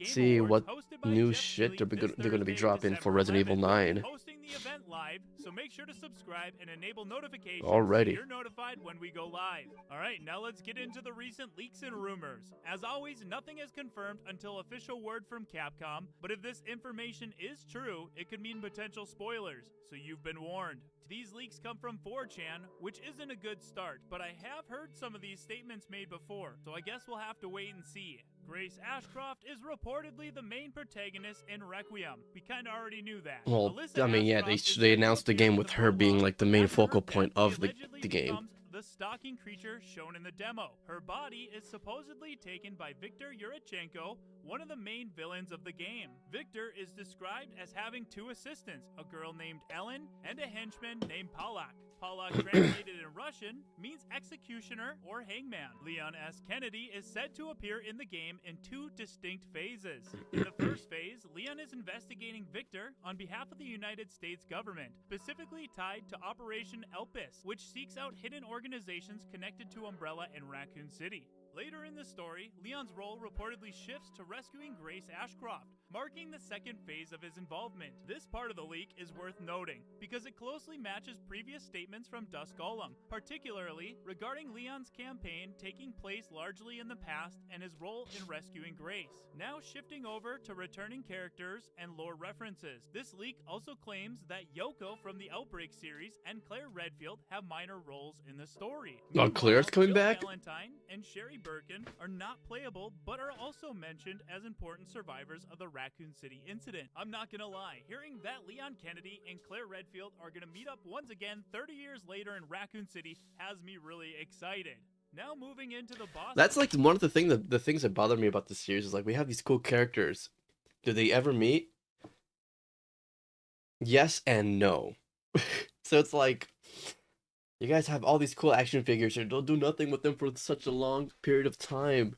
see what new shit they're gonna be dropping for Resident Evil 9 hosting the event live, so make sure to subscribe and enable notifications so already. you're notified when we go live. Alright, now let's get into the recent leaks and rumors. As always, nothing is confirmed until official word from Capcom, but if this information is true, it could mean potential spoilers, so you've been warned. These leaks come from 4chan, which isn't a good start, but I have heard some of these statements made before, so I guess we'll have to wait and see. Grace Ashcroft is reportedly the main protagonist in Requiem. We kinda already knew that. Well, Alyssa I mean, yeah, Ashcroft they is announced the game with her being like the main focal point of the game. becomes the stalking creature shown in the demo. Her body is supposedly taken by Viktor Yurichenko, one of the main villains of the game. Viktor is described as having two assistants, a girl named Ellen and a henchman named Polak. Polak, translated in Russian, means executioner or hangman. Leon S. Kennedy is said to appear in the game in two distinct phases. In the first phase, Leon is investigating Viktor on behalf of the United States government, specifically tied to Operation Elpis, which seeks out hidden organizations connected to Umbrella and Raccoon City. Later in the story, Leon's role reportedly shifts to rescuing Grace Ashcroft, marking the second phase of his involvement. This part of the leak is worth noting, because it closely matches previous statements from Dusk Golem, particularly regarding Leon's campaign taking place largely in the past and his role in rescuing Grace. Now shifting over to returning characters and lore references. This leak also claims that Yoko from the Outbreak series and Claire Redfield have minor roles in the story. Oh, Claire's coming Jill back? Valentine and Sherry Birkin are not playable, but are also mentioned as important survivors of the Raccoon City incident. I'm not gonna lie, hearing that Leon Kennedy and Claire Redfield are gonna meet up once again 30 years later in Raccoon City has me really excited. Now moving into the boss. That's like one of the things that bother me about this series is like we have these cool characters. Do they ever meet? Yes and no. So it's like you guys have all these cool action figures and don't do nothing with them for such a long period of time.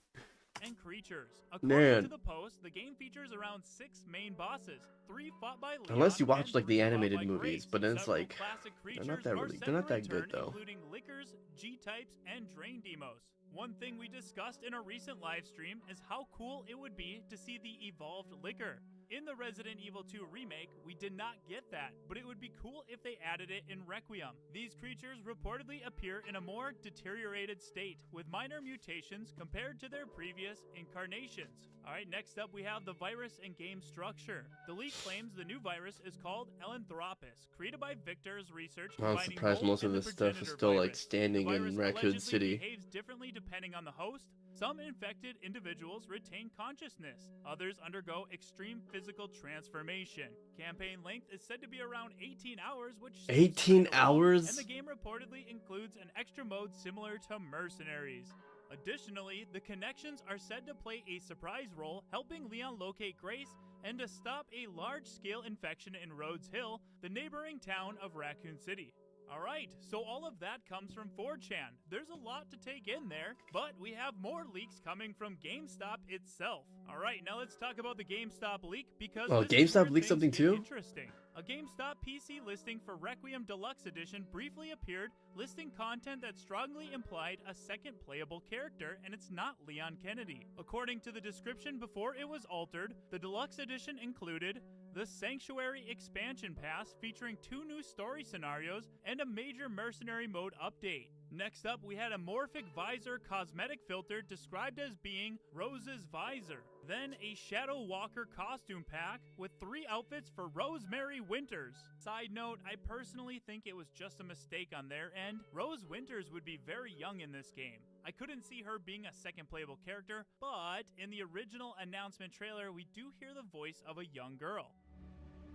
And creatures. According to the post, the game features around 6 main bosses, 3 fought by Leon, Unless you watch and like the 3 fought animated by movies, Grace. but then it's Several like classic they're not creatures that are really set they're not to that good return, though. including Lickers, G-types, and Drain Demos. One thing we discussed in a recent live stream is how cool it would be to see the evolved Licker. In the Resident Evil 2 remake, we did not get that, but it would be cool if they added it in Requiem. These creatures reportedly appear in a more deteriorated state, with minor mutations compared to their previous incarnations. Alright, next up we have the virus and game structure. The leak claims the new virus is called Elanthropus, created by Victor's research. I'm surprised most of this stuff is still like standing in Raccoon City. Behaves differently depending on the host. Some infected individuals retain consciousness. Others undergo extreme physical transformation. Campaign length is said to be around 18 hours, which 18 hours? And the game reportedly includes an extra mode similar to Mercenaries. Additionally, the connections are said to play a surprise role, helping Leon locate Grace and to stop a large-scale infection in Rhodes Hill, the neighboring town of Raccoon City. Alright, so all of that comes from 4chan. There's a lot to take in there, but we have more leaks coming from GameStop itself. Alright, now let's talk about the GameStop leak because GameStop leaked something too? Interesting. A GameStop PC listing for Requiem Deluxe Edition briefly appeared, listing content that strongly implied a second playable character, and it's not Leon Kennedy. According to the description before it was altered, the Deluxe Edition included the Sanctuary Expansion Pass featuring 2 new story scenarios and a major mercenary mode update. Next up, we had a Morphic Visor cosmetic filter described as being Rose's Visor. Then a Shadow Walker costume pack with 3 outfits for Rosemary Winters. Side note, I personally think it was just a mistake on their end. Rose Winters would be very young in this game. I couldn't see her being a second playable character, but in the original announcement trailer, we do hear the voice of a young girl.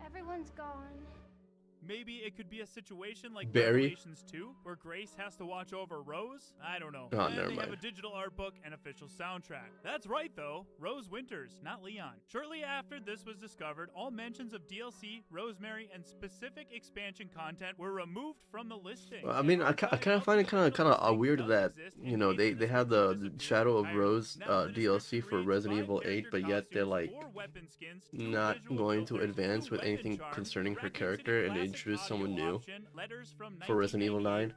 Everyone's gone. Maybe it could be a situation like Barry? Revelations 2, where Grace has to watch over Rose? I don't know. Oh, And never they have mind. a digital art book and official soundtrack. That's right, though. Rose Winters, not Leon. Shortly after this was discovered, all mentions of DLC, Rosemary, and specific expansion content were removed from the listing. Well, I mean, I kind of find it kind of weird that, you know, they have the Shadow of Rose DLC for Resident Evil 8, but yet they're like not going to advance with anything concerning her character and introduce someone new for Resident Evil 9.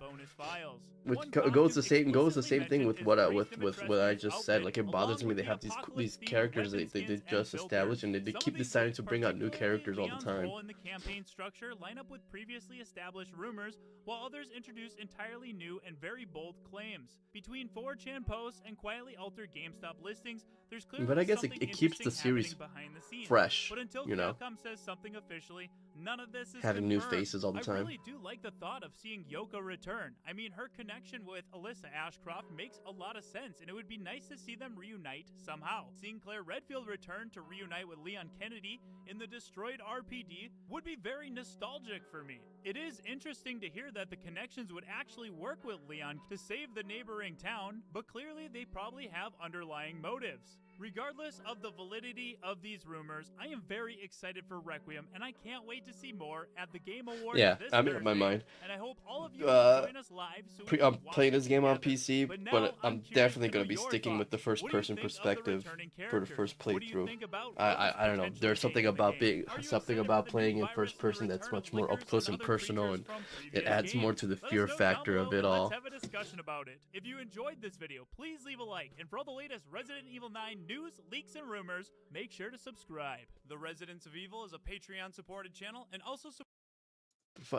Which goes the same thing with what I just said. Like, it bothers me they have these characters they just established, and they keep deciding to bring out new characters all the time. In the campaign structure line up with previously established rumors, while others introduce entirely new and very bold claims. Between 4chan posts and quietly altered GameStop listings, there's clearly But I guess something it keeps the interesting series happening behind the scenes. fresh, But until you know, Capcom says something officially, none of this is having new confirmed. faces all the time. I really do like the thought of seeing Yoko return. I mean, her connection with Alyssa Ashcroft makes a lot of sense, and it would be nice to see them reunite somehow. Seeing Claire Redfield return to reunite with Leon Kennedy in the destroyed RPD would be very nostalgic for me. It is interesting to hear that the connections would actually work with Leon to save the neighboring town, but clearly they probably have underlying motives. Regardless of the validity of these rumors, I am very excited for Requiem, and I can't wait to see more at the Game Awards. Yeah, this I made up my Thursday, mind. And I hope all of you will join us live so we I'm can watch playing it this game on together. PC, But now but I'm curious definitely to going know to be your sticking with the thoughts. What do you first-person think of the perspective returning for the characters? first What do you playthrough. think about I don't know. Rose's There's potential something in the about game? Are you excited for the playing new in first virus and the person that's return much of more up Lickers close and and other personal, creatures and from it previous adds more games? to the Let us fear know down factor of below it and all. Let's have a discussion about it. If you enjoyed this video, please leave a like, and for all the latest Resident Evil 9 news, leaks, and rumors, make sure to subscribe. The Residents of Evil is a Patreon-supported channel, and also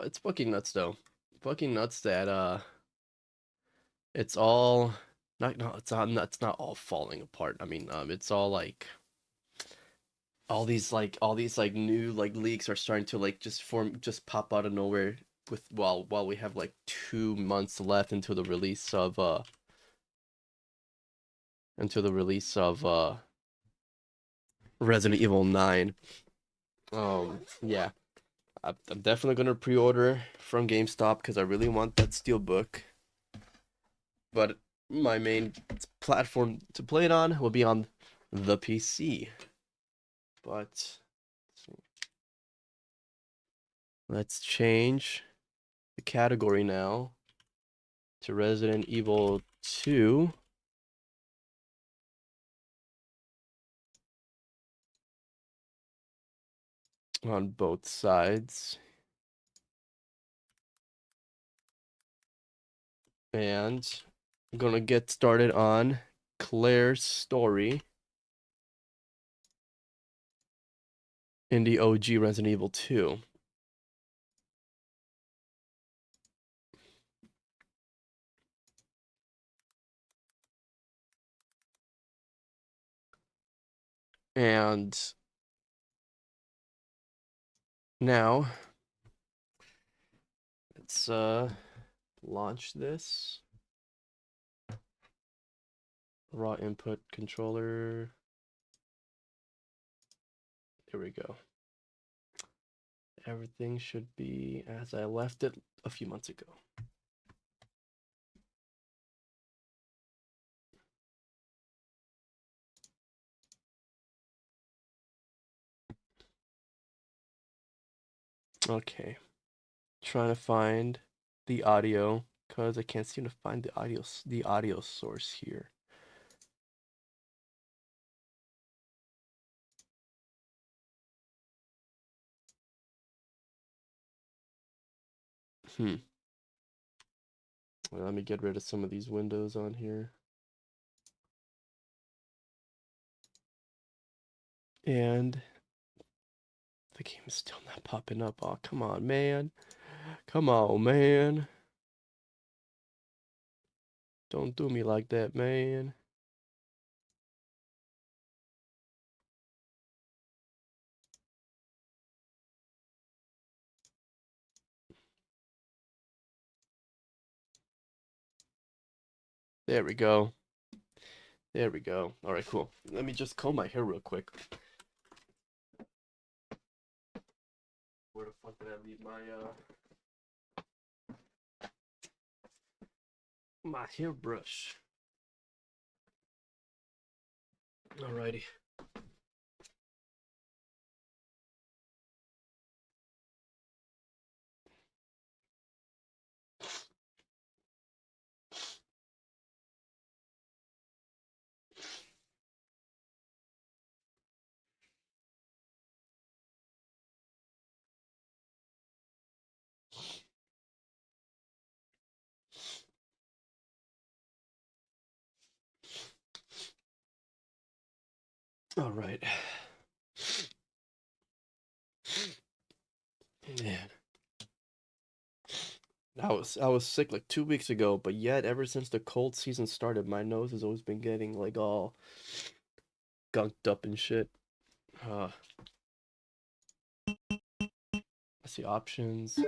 It's fucking nuts, though. Fucking nuts that it's all it's not all falling apart. I mean, it's all like all these new leaks are starting to just pop out of nowhere with while we have like 2 months left until the release of Resident Evil 9. Yeah. I'm definitely gonna pre-order from GameStop because I really want that steelbook. But my main platform to play it on will be on the PC. But let's change the category now to Resident Evil 2. On both sides. And I'm gonna get started on Claire's story in the OG Resident Evil 2. And now let's launch this. Raw input controller. Here we go. Everything should be as I left it a few months ago. Okay. Trying to find the audio because I can't seem to find the audio source here. Well, let me get rid of some of these windows on here. And the game is still not popping up. Oh, come on, man. Come on, man. Don't do me like that, man. There we go. There we go. All right, cool. Let me just comb my hair real quick. Where the fuck did I leave my hairbrush? Alrighty. All right. Man. I was sick like 2 weeks ago, but yet ever since the cold season started, my nose has always been getting like all gunked up and shit. I see options.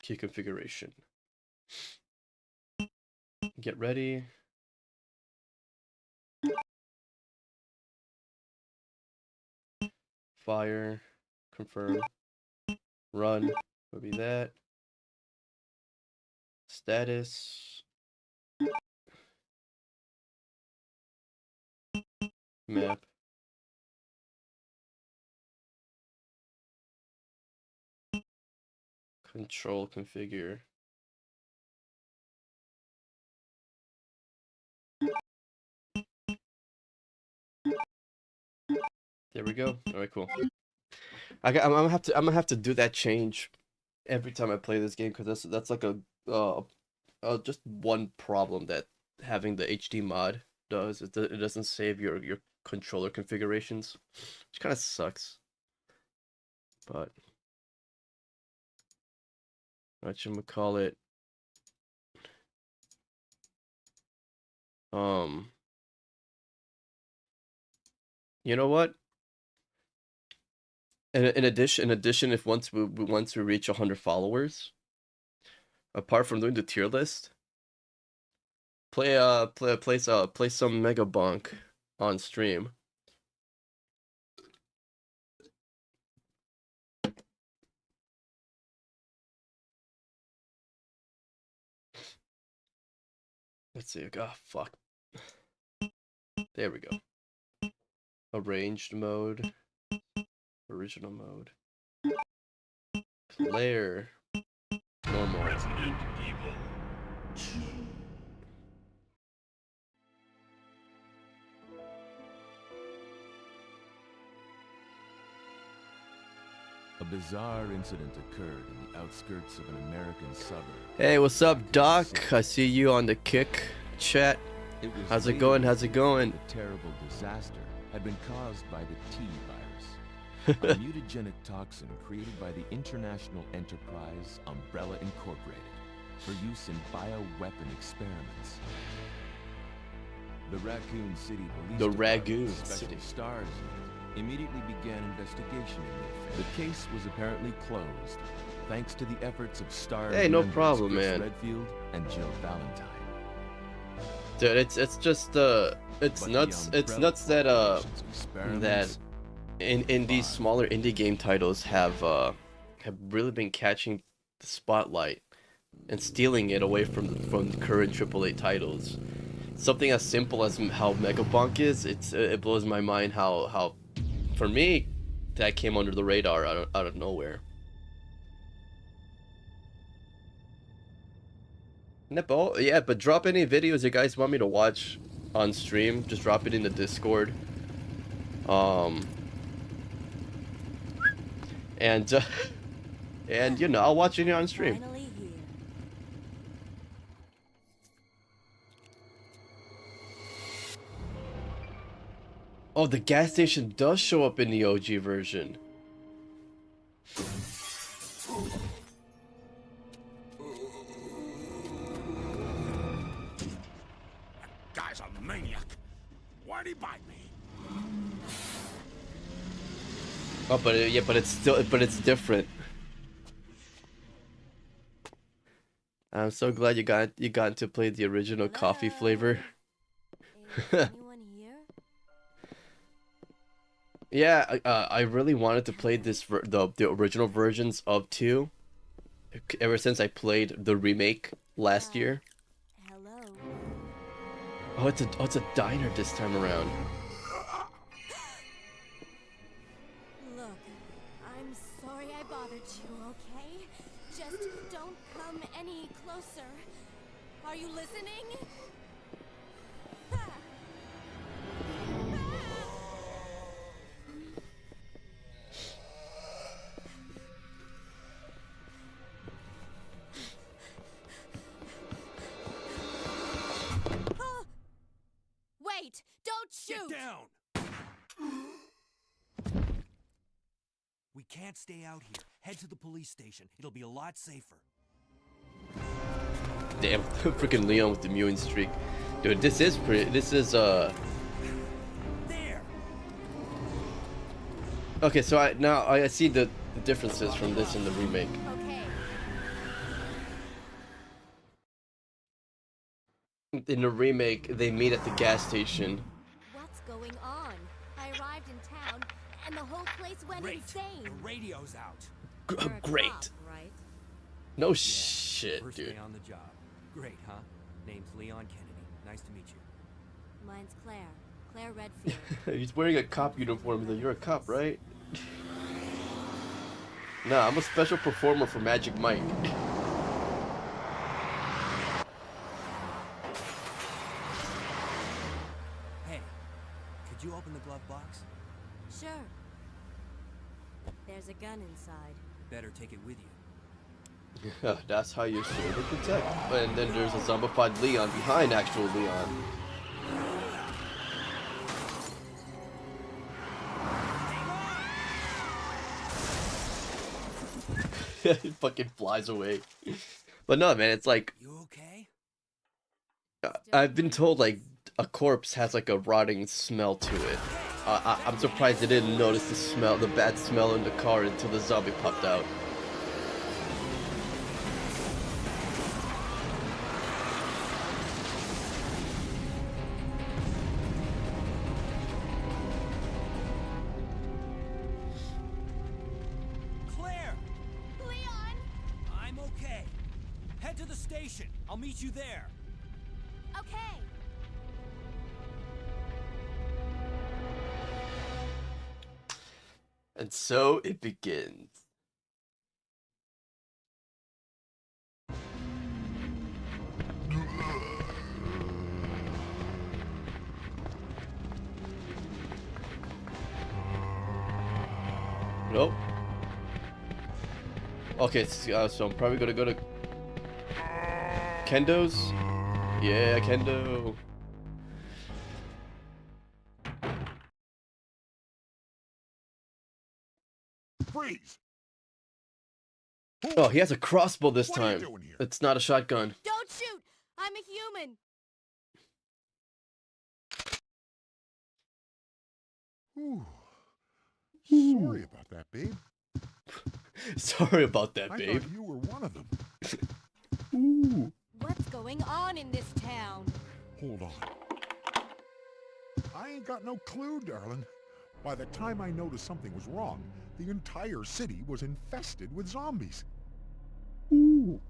Key configuration. Get ready. Fire. Confirm. Run. Would be that. Status. Map. Control configure. There we go. All right, cool. I'm gonna have to do that change every time I play this game, because that's like a just one problem that having the HD mod does. It doesn't save your controller configurations, which kind of sucks. But what you call it? You know what? In addition, if once we reach 100 followers, apart from doing the tier list, play some Mega Bonk on stream. Let's see. Oh, fuck. There we go. Arranged mode. Original mode. Player. Normal. Resident Evil 2. A bizarre incident occurred in the outskirts of an American suburb. Hey, what's up, Doc? I see you on the Kick chat. How's it going? How's it going? The terrible disaster had been caused by the T virus, a mutagenic toxin created by the international enterprise Umbrella Incorporated for use in bioweapon experiments. The Raccoon City Police Department Special Stars Unit immediately began investigation in the affair. The case was apparently closed, thanks to the efforts of Star no problem, man. Redfield and Jill Valentine. Dude, it's just it's nuts that that in these smaller indie game titles have really been catching the spotlight and stealing it away from the current AAA titles. Something as simple as how Mega Bonk is, it blows my mind how for me that came under the radar out of nowhere. Yeah, but drop any videos you guys want me to watch on stream. Just drop it in the Discord. And you know, I'll watch it on stream. Oh, the gas station does show up in the OG version. Guy's a maniac. Why'd he bite me? Oh, but it's different. I'm so glad you got to play the original coffee flavor. Anyone here? Yeah, I really wanted to play the original versions of 2 ever since I played the remake last year. Hello. Oh, it's a diner this time around. Look, I'm sorry I bothered you, okay? Just don't come any closer. Are you listening? Wait! Don't shoot! Get down! We can't stay out here. Head to the police station. It'll be a lot safer. Damn, freaking Leon with the mewing streak. Dude, this is pretty. This is There. Okay, so I see the differences from this and the remake. Okay. In the remake, they meet at the gas station. What's going on? I arrived in town, and the whole place went insane. The radio's out. You're a Great. cop, right? No shit, First dude. day on the job. Great, huh? Name's Leon Kennedy. Nice to meet you. Mine's Claire. Claire Redfield. He's wearing a cop uniform. He's like, you're a cop, right? Nah, I'm a special performer for Magic Mike. Hey, could you open the glove box? Sure. There's a gun inside. Better take it with you. Yeah, that's how you shield and protect. And then there's a zombified Leon behind actual Leon. He fucking flies away. But no, man, it's like You okay? I've been told like a corpse has like a rotting smell to it. I'm surprised they didn't notice the bad smell in the car until the zombie popped out. Claire! Leon! I'm okay. Head to the station. I'll meet you there. Okay. And so it begins. Nope. Okay, so I'm probably gonna go to Kendo's. Yeah, Kendo. Freeze! Oh, he has a crossbow this What are you time. doing here? It's not a shotgun. Don't shoot! I'm a human! Ooh. Sorry about that, babe. Sorry about that, I babe. thought you were one of them. Ooh. What's going on in this town? Hold on. I ain't got no clue, darling. By the time I noticed something was wrong, the entire city was infested with zombies. Ooh.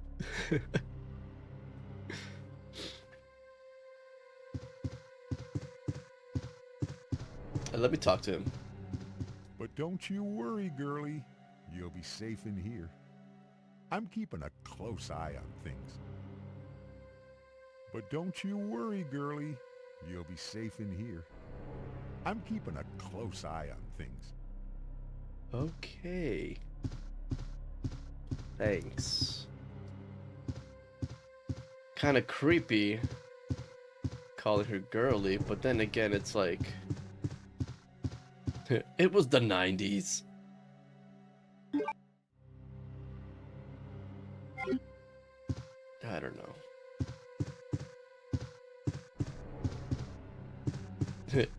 Let me talk to him. But don't you worry, girlie. You'll be safe in here. I'm keeping a close eye on things. But don't you worry, girlie. You'll be safe in here. I'm keeping a close eye on things. Okay. Thanks. Kind of creepy calling her girly, but then again, it's like it was the 90s. I don't know.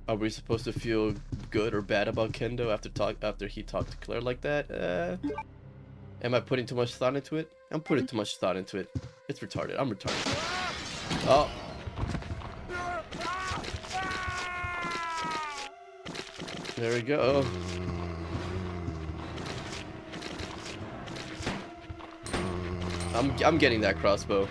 Are we supposed to feel good or bad about Kendo after he talked to Claire like that? Am I putting too much thought into it? I'm putting too much thought into it. It's retarded. I'm retarded. Oh. There we go. I'm getting that crossbow.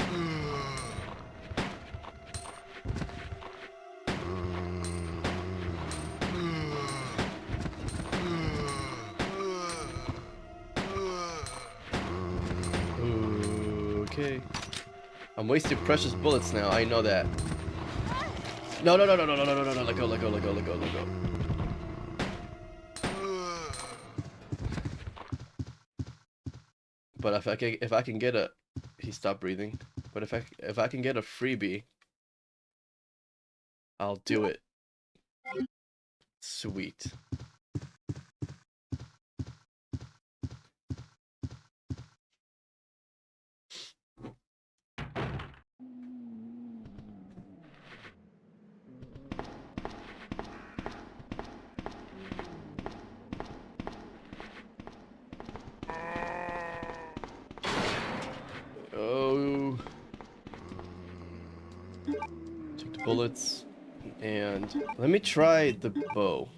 Okay. I'm wasting precious bullets now. I know that. No, no, no, no, no, no, no, no, no, let go, let go, let go, let go, let go. But if I can get a, he stopped breathing. But if I can get a freebie, I'll do it. Sweet. Oh. Take the bullets. And let me try the bow.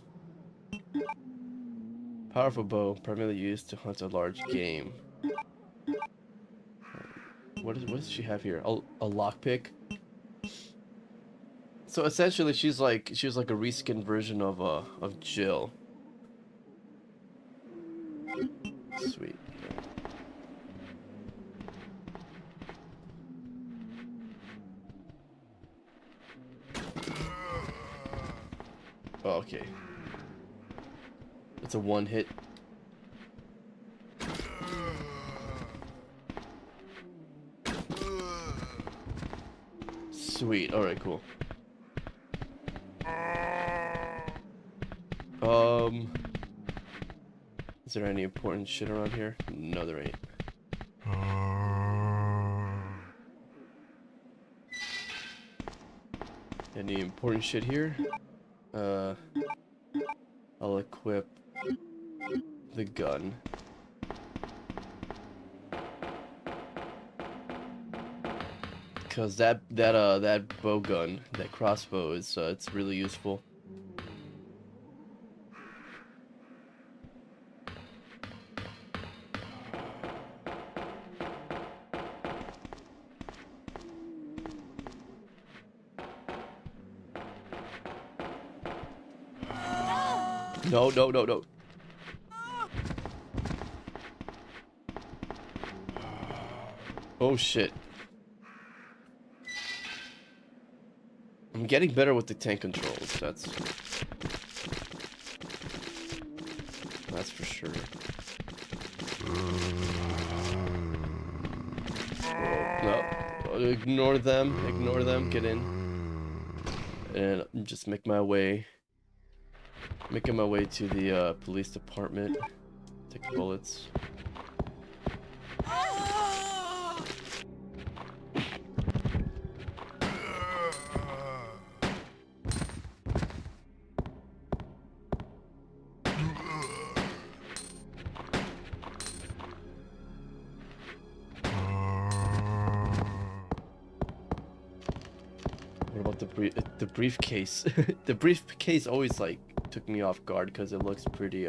Powerful bow, primarily used to hunt a large game. What does she have here? A lockpick. So essentially, she's like a reskin version of Jill. Sweet. Oh, okay. It's a one hit. Sweet. All right, cool. Is there any important shit around here? No, there ain't. Any important shit here? I'll equip the gun. Cause that bow gun, that crossbow is it's really useful. No, no, no, no. Oh shit. I'm getting better with the tank controls, that's for sure. Oh, no. Ignore them, get in. And just making my way to the police department. Take the bullets. What about the briefcase? The briefcase always like took me off guard because it looks pretty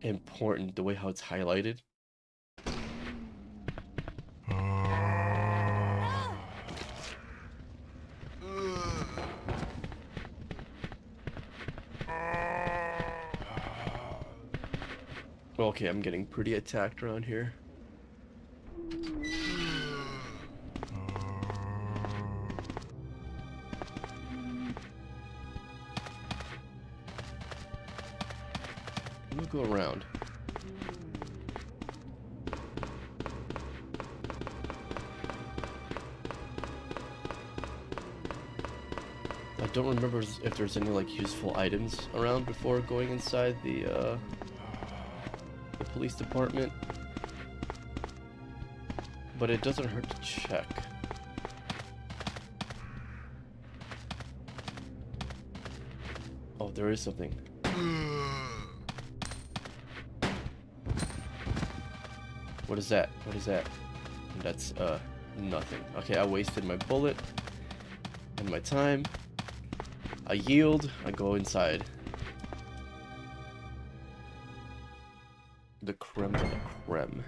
important the way how it's highlighted. Okay, I'm getting pretty attacked around here. We'll go around. I don't remember if there's any like useful items around before going inside the police department, but it doesn't hurt to check. Oh, there is something. What is that? What is that? That's nothing. Okay, I wasted my bullet and my time. I yield. I go inside. The creme de la creme.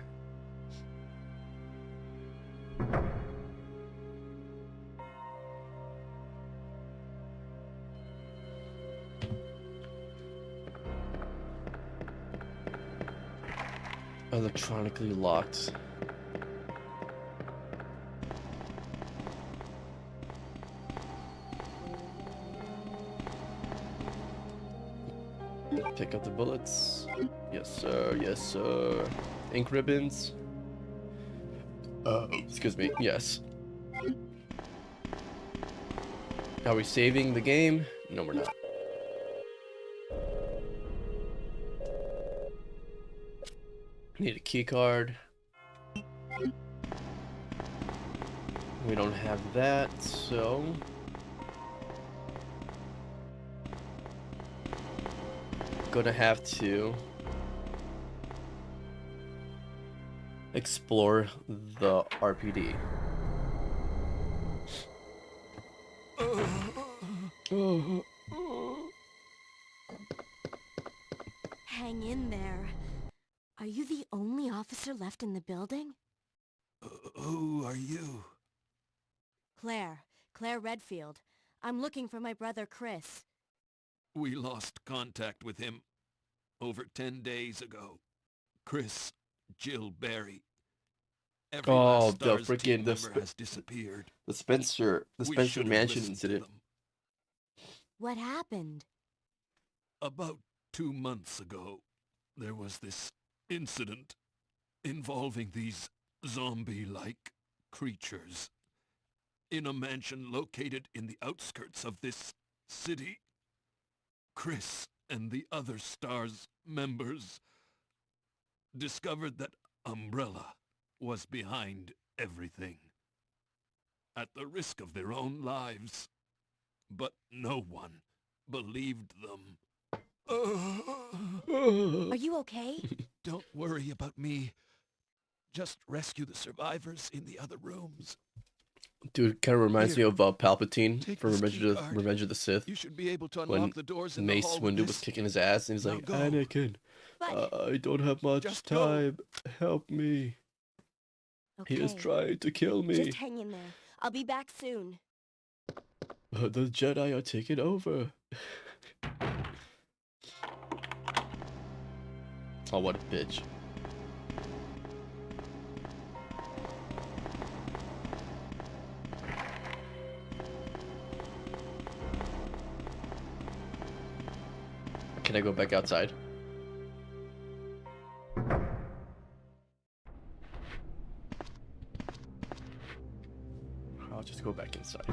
Electronically locked. Pick up the bullets. Yes, sir. Yes, sir. Ink ribbons. Excuse me. Yes. Are we saving the game? No, we're not. Need a key card. We don't have that, so gonna have to explore the RPD. Hang in there. Are you the only officer left in the building? Who are you? Claire Redfield. I'm looking for my brother Chris. We lost contact with him over 10 days ago. Chris, Jill Barry. Every last the Stars freaking team member has disappeared. the Spencer We Mansion should have listened to incident. them. What happened? About 2 months ago, there was this incident involving these zombie-like creatures in a mansion located in the outskirts of this city. Chris and the other Stars members discovered that Umbrella was behind everything, at the risk of their own lives. But no one believed them. Are you okay? Don't worry about me. Just rescue the survivors in the other rooms. Dude, kind of reminds me Here, of Palpatine take from this key card. Revenge of the Sith. You should be able to When unlock the doors in the Mace hall with Windu was this. kicking his ass, and he's Now like, go. Anakin, But I don't have much Just go. time. Help me. okay. He is trying to kill me. Just hang in there. I'll be back soon. The Jedi are taking over. Oh, what a bitch. Can I go back outside? I'll just go back inside.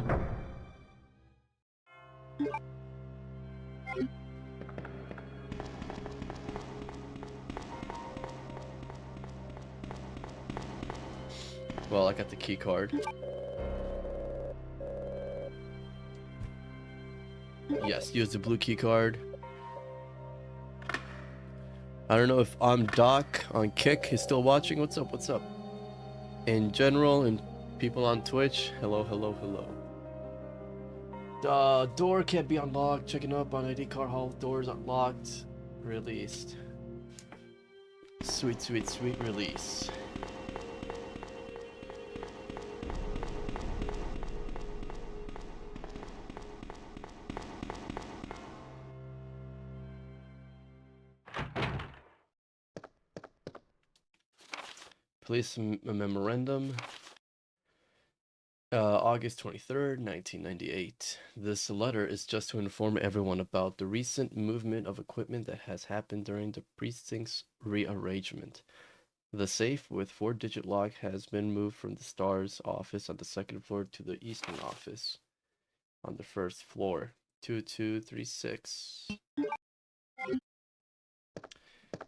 Well, I got the key card. Yes, use the blue key card. I don't know if Doc on Kick is still watching. What's up? What's up? In general, and people on Twitch, hello, hello, hello. The door can't be unlocked. Checking up on ID card hall. Doors unlocked. Released. Sweet, sweet, sweet release. Police memorandum. August 23rd, 1998. This letter is just to inform everyone about the recent movement of equipment that has happened during the precinct's rearrangement. The safe with 4-digit lock has been moved from the Stars office on the 2nd floor to the Eastern office on the 1st floor. 2236.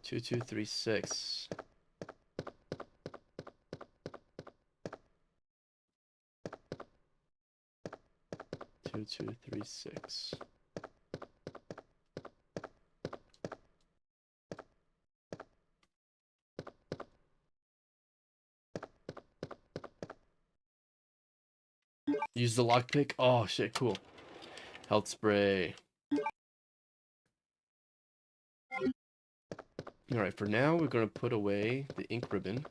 2236. 2236. Use the lockpick. Oh shit, cool. Health spray. Alright, for now, we're going to put away the ink ribbon.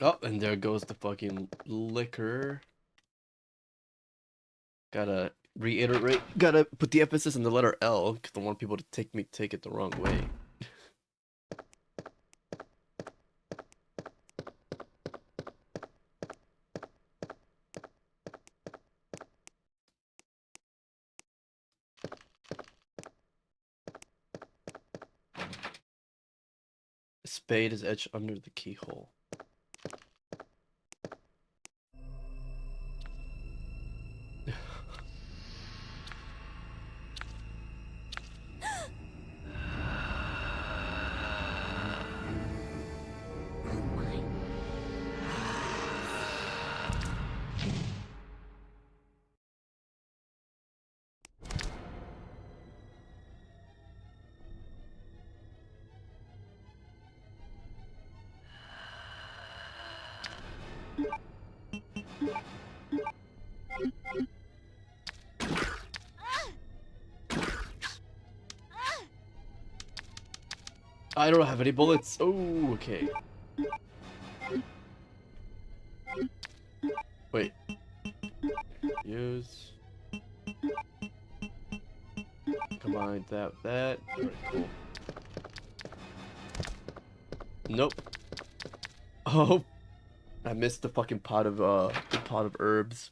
Oh, and there goes the fucking liquor. Gotta reiterate, gotta put the emphasis on the letter L, because I don't want people to take it the wrong way. Spade is etched under the keyhole. I don't have any bullets. Oh, okay. Wait. Use. Combine that with that. Alright, cool. Nope. Oh, I missed the fucking pot of herbs.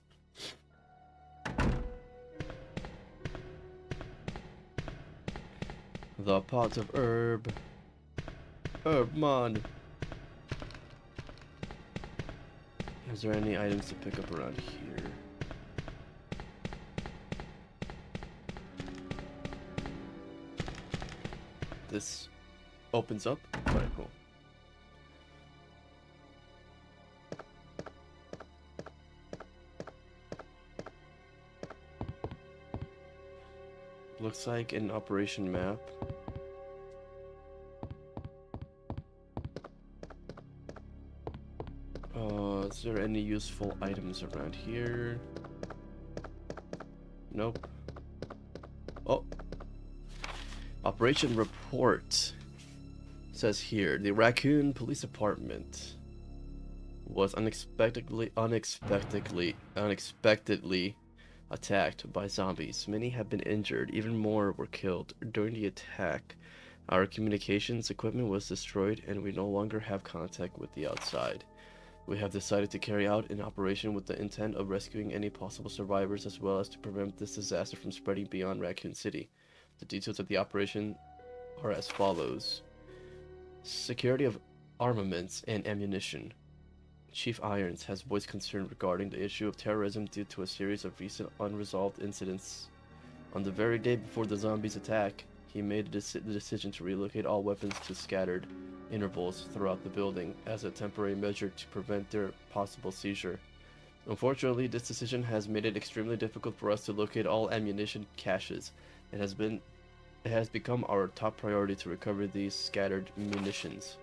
The pot of herb. Herb-mon. Is there any items to pick up around here? This opens up? Alright, cool. Looks like an operation map. Is there any useful items around here? Nope. Oh. Operation report. Says here, the Raccoon Police Department was unexpectedly attacked by zombies. Many have been injured, even more were killed. During the attack, our communications equipment was destroyed and we no longer have contact with the outside. We have decided to carry out an operation with the intent of rescuing any possible survivors as well as to prevent this disaster from spreading beyond Raccoon City. The details of the operation are as follows. Security of armaments and ammunition. Chief Irons has voiced concern regarding the issue of terrorism due to a series of recent unresolved incidents. On the very day before the zombies' attack, he made the decision to relocate all weapons to scattered intervals throughout the building as a temporary measure to prevent their possible seizure. Unfortunately, this decision has made it extremely difficult for us to locate all ammunition caches. It has become our top priority to recover these scattered munitions.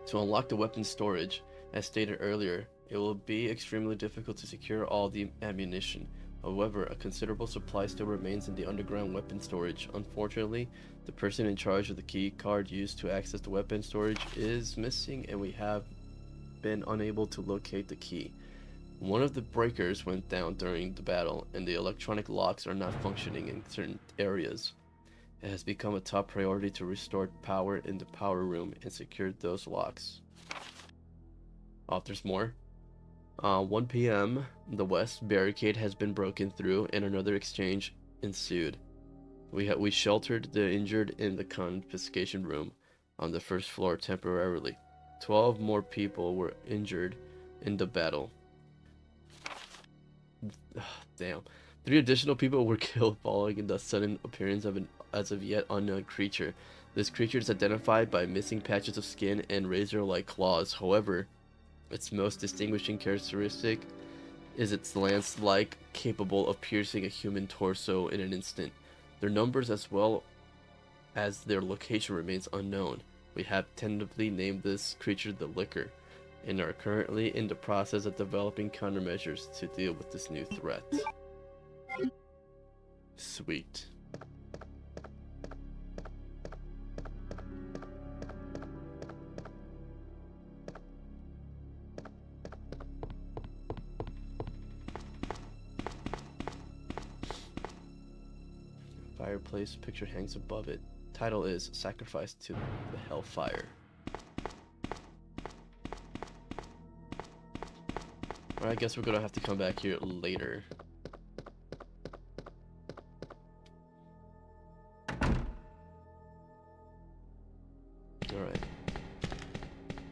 To unlock the weapon storage, as stated earlier, it will be extremely difficult to secure all the ammunition. However, a considerable supply still remains in the underground weapon storage. Unfortunately, the person in charge of the key card used to access the weapon storage is missing and we have been unable to locate the key. One of the breakers went down during the battle and the electronic locks are not functioning in certain areas. It has become a top priority to restore power in the power room and secure those locks. Oh, there's more. 1 p.m. the west barricade has been broken through and another exchange ensued. We sheltered the injured in the confiscation room on the first floor temporarily. 12 more people were injured in the battle. Damn. 3 additional people were killed following the sudden appearance of an as of yet unknown creature. This creature is identified by missing patches of skin and razor-like claws. However, its most distinguishing characteristic is its lance-like, capable of piercing a human torso in an instant. Their numbers as well as their location remains unknown. We have tentatively named this creature the Licker, and are currently in the process of developing countermeasures to deal with this new threat. Sweet. Fireplace picture hangs above it. Title is Sacrifice to the Hellfire. Well, I guess we're gonna have to come back here later. Alright.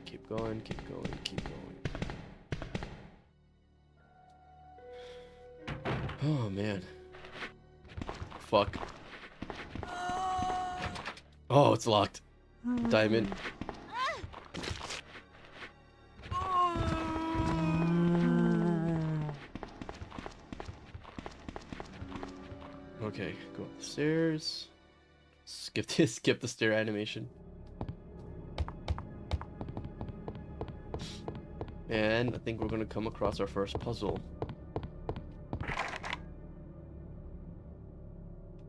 Keep going, keep going, keep going. Oh man. Fuck. Oh, it's locked. Diamond. Okay, go up the stairs. Skip the stair animation. And I think we're gonna come across our first puzzle.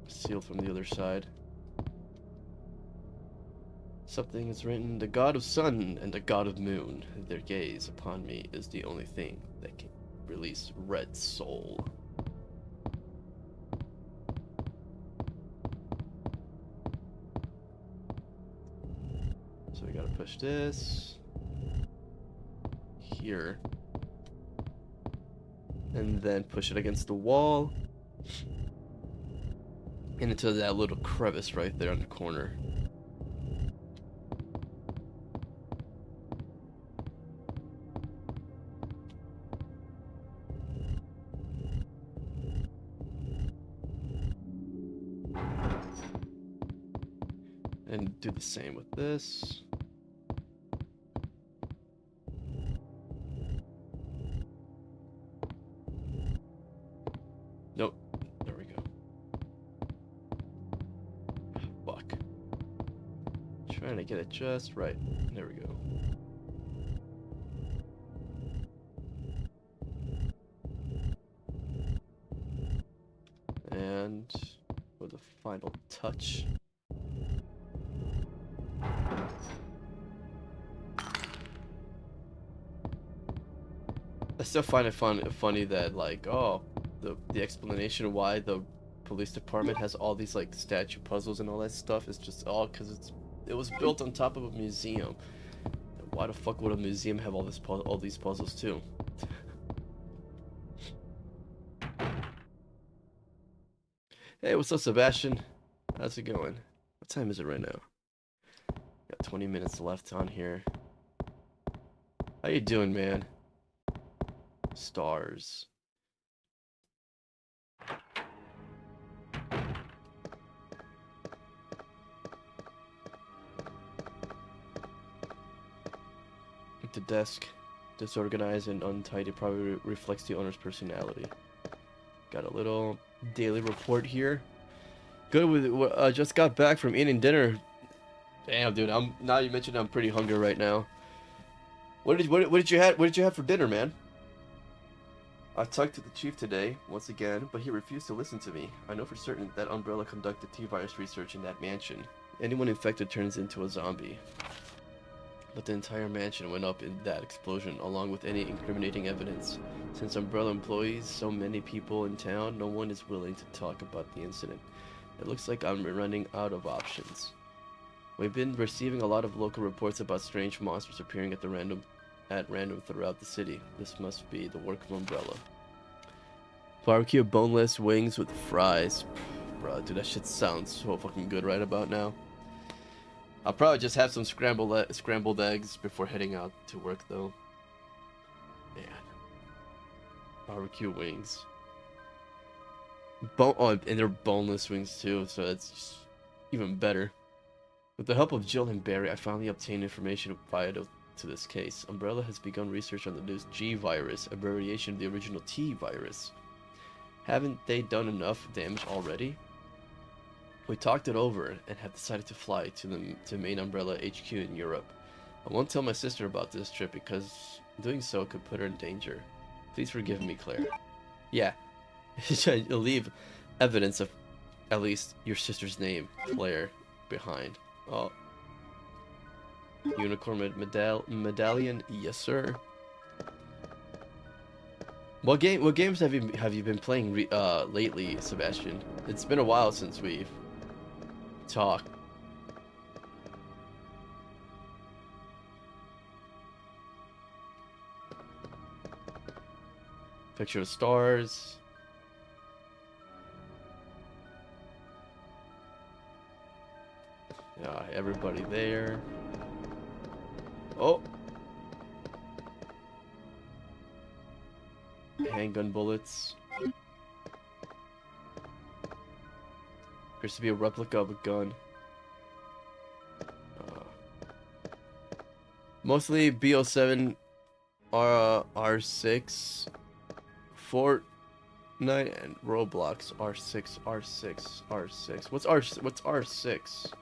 Sealed from the other side. Something is written, the god of sun and the god of moon, their gaze upon me is the only thing that can release red soul. So we gotta push this here and then push it against the wall and into that little crevice right there in the corner. And do the same with this. Nope. There we go. Fuck. Trying to get it just right. There we go. And with a final touch. I still find it funny that, like, oh, the explanation why the police department has all these like statue puzzles and all that stuff is just all because it was built on top of a museum. Why the fuck would a museum have all these puzzles too? Hey, what's up, Sebastian? How's it going? What time is it right now? Got 20 minutes left on here. How you doing, man? Stars. The desk, disorganized and untidy, probably reflects the owner's personality. Got a little daily report here. Good with just got back from eating dinner. Damn, dude, now you mentioned I'm pretty hungry right now. What did you have for dinner, man? I talked to the chief today, once again, but he refused to listen to me. I know for certain that Umbrella conducted T-virus research in that mansion. Anyone infected turns into a zombie. But the entire mansion went up in that explosion, along with any incriminating evidence. Since Umbrella employs so many people in town, no one is willing to talk about the incident. It looks like I'm running out of options. We've been receiving a lot of local reports about strange monsters appearing at random throughout the city. This must be the work of Umbrella. Barbecue boneless wings with fries. Bro, dude, that shit sounds so fucking good right about now. I'll probably just have some scrambled eggs before heading out to work, though. Man. Barbecue wings. And they're boneless wings, too, so that's just even better. With the help of Jill and Barry, I finally obtained information vital to this case. Umbrella has begun research on the new G virus, a variation of the original T virus. Haven't they done enough damage already? We talked it over and have decided to fly to main Umbrella HQ in Europe. I won't tell my sister about this trip because doing so could put her in danger. Please forgive me, Claire. Yeah, you'll leave evidence of at least your sister's name, Claire, behind. Oh. Unicorn medallion, yes sir. What games have you been playing lately, Sebastian? It's been a while since we've talked. Picture of stars. Yeah, everybody there. Oh. Handgun bullets. Appears to be a replica of a gun. Mostly BO7, R6, Fortnite, and Roblox. R6, R6, R6. What's R6?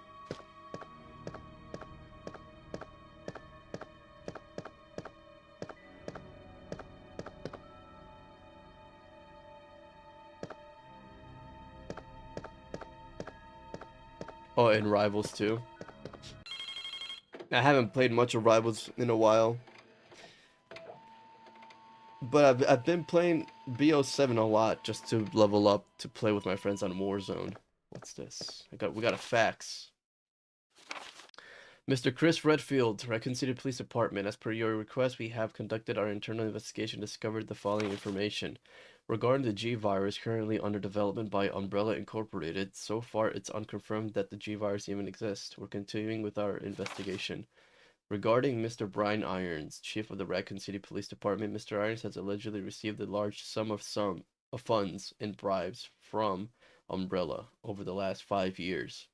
Oh, and Rivals too. I haven't played much of Rivals in a while, but I've been playing BO7 a lot just to level up to play with my friends on Warzone. What's this? We got a fax. Mr. Chris Redfield, Raccoon City Police Department. As per your request, we have conducted our internal investigation and discovered the following information. Regarding the G virus currently under development by Umbrella Incorporated, so far it's unconfirmed that the G virus even exists. We're continuing with our investigation. Regarding Mr. Brian Irons, chief of the Raccoon City Police Department, Mr. Irons has allegedly received a large sum of funds and bribes from Umbrella over the last 5 years.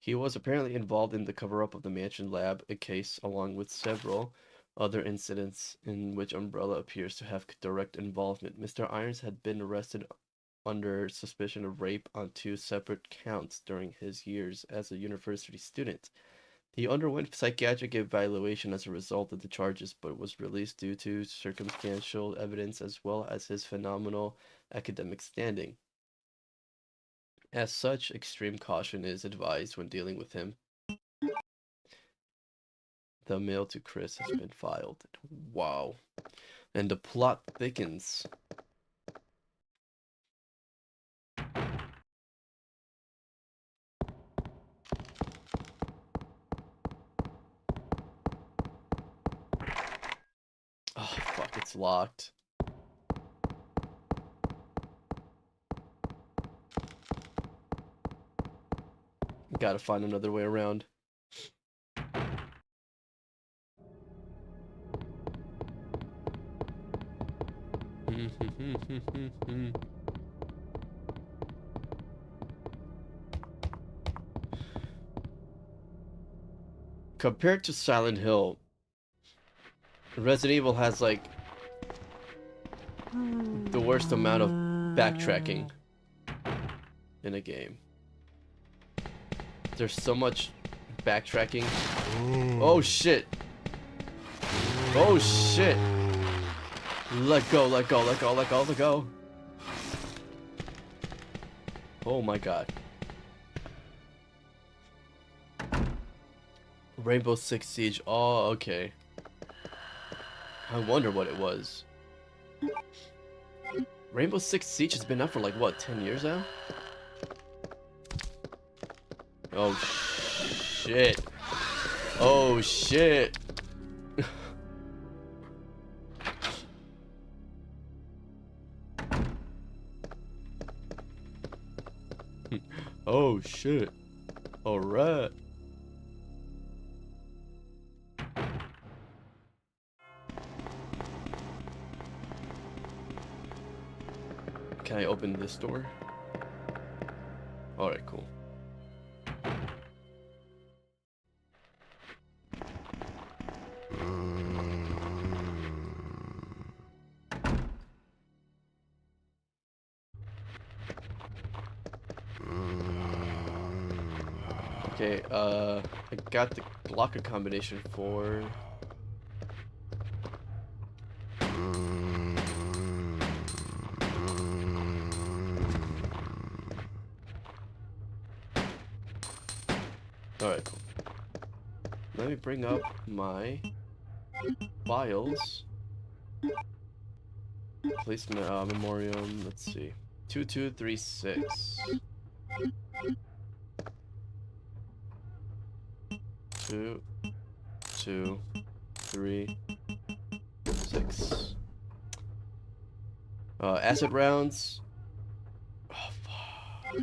He was apparently involved in the cover-up of the Mansion Lab case, along with several other incidents in which Umbrella appears to have direct involvement. Mr. Irons had been arrested under suspicion of rape on 2 separate counts during his years as a university student. He underwent psychiatric evaluation as a result of the charges, but was released due to circumstantial evidence as well as his phenomenal academic standing. As such, extreme caution is advised when dealing with him. The mail to Chris has been filed. Wow. And the plot thickens. Oh, fuck, it's locked. Gotta find another way around. Compared to Silent Hill, Resident Evil has like the worst amount of backtracking in a game. There's so much backtracking. Oh shit. Oh shit. Let go, let go, let go, let go, let go. Oh my god. Rainbow Six Siege. Oh, okay. I wonder what it was. Rainbow Six Siege has been out for like what, 10 years now? Oh shit. Oh shit. Oh shit. All right. Can I open this door? All right, cool. Okay, I got the locker combination for... Alright, cool. Let me bring up my files. Police memoriam, let's see. 2236. 2, 2, 3, 6. Acid rounds. Oh, fuck.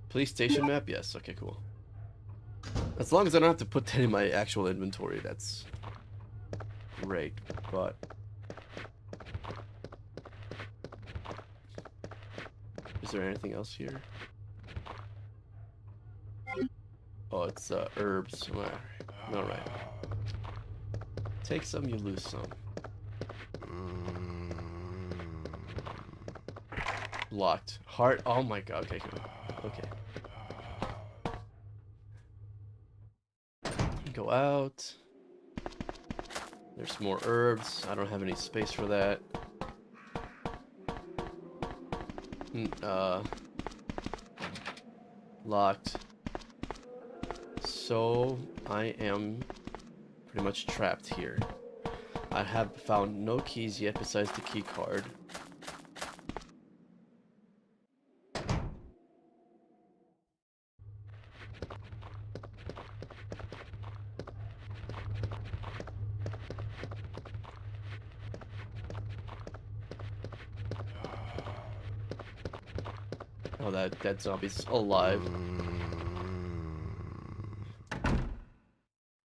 Police station map? Yes, okay, cool. As long as I don't have to put that in my actual inventory, that's great, but... Is there anything else here? Oh, it's herbs. Alright. Take some, you lose some. Locked. Heart. Oh my god. Okay, cool. Okay. Go out. There's more herbs. I don't have any space for that. Locked. So I am pretty much trapped here. I have found no keys yet besides the key card. Oh, that zombie's alive.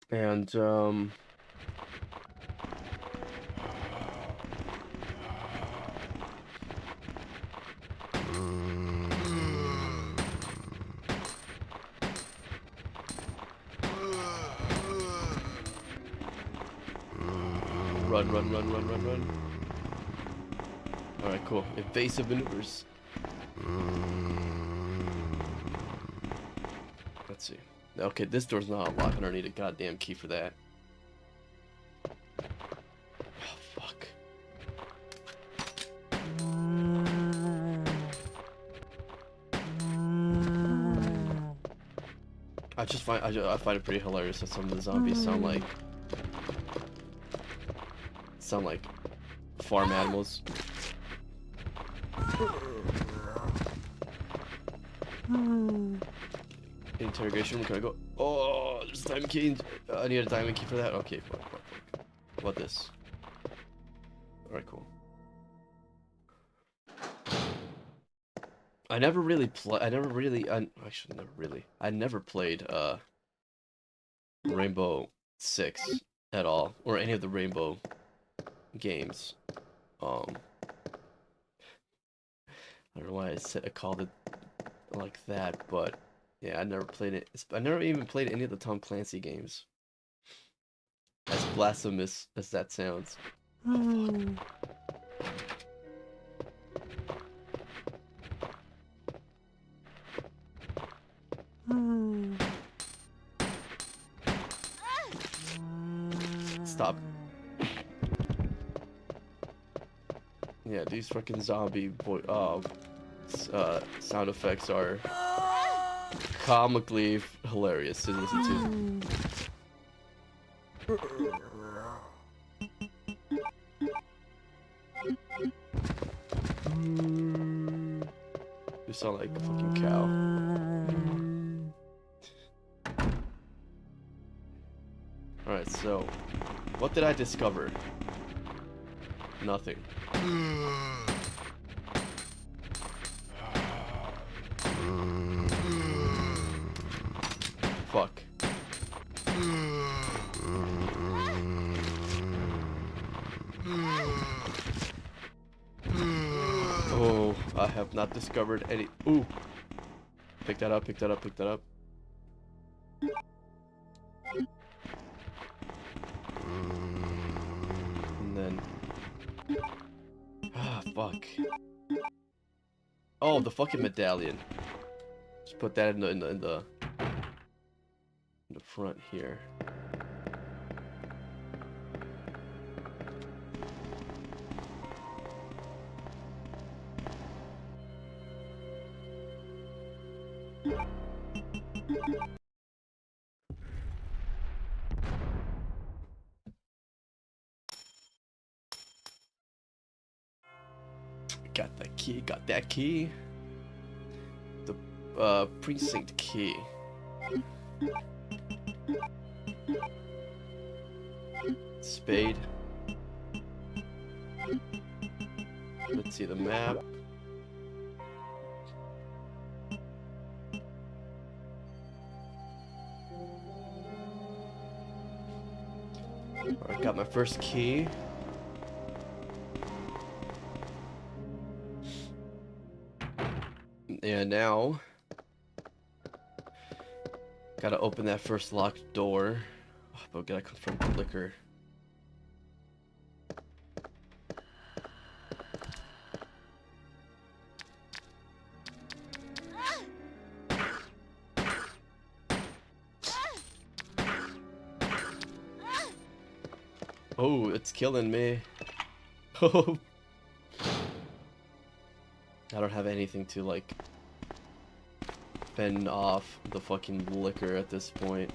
And run. Alright, cool. Evasive maneuvers. Let's see. Okay, this door's not unlocked. I don't need a goddamn key for that. Oh, fuck. I find it pretty hilarious that some of the zombies sound like farm animals. Interrogation room, can I go? Oh, there's a diamond key. I need a diamond key for that. Okay, fuck. How about this? Alright, cool. I never played Rainbow Six at all, or any of the Rainbow games. I don't know why I called it like that, but yeah, I never played it. I never even played any of the Tom Clancy games. As blasphemous as that sounds. Stop. Yeah, these fucking zombie sound effects are comically hilarious to listen to. You sound like a fucking cow. Alright, so what did I discover? Nothing. Fuck. Oh, I have not discovered any. Ooh. Pick that up. And then. Ah, fuck. Oh, the fucking medallion. Just put that in the front here. Got that key, got that key. The precinct key. Spade. Let's see the map. Alright, got my first key. And now gotta open that first locked door. Oh, but gotta confirm the liquor. Oh, it's killing me. Oh. I don't have anything to like fend off the fucking liquor at this point.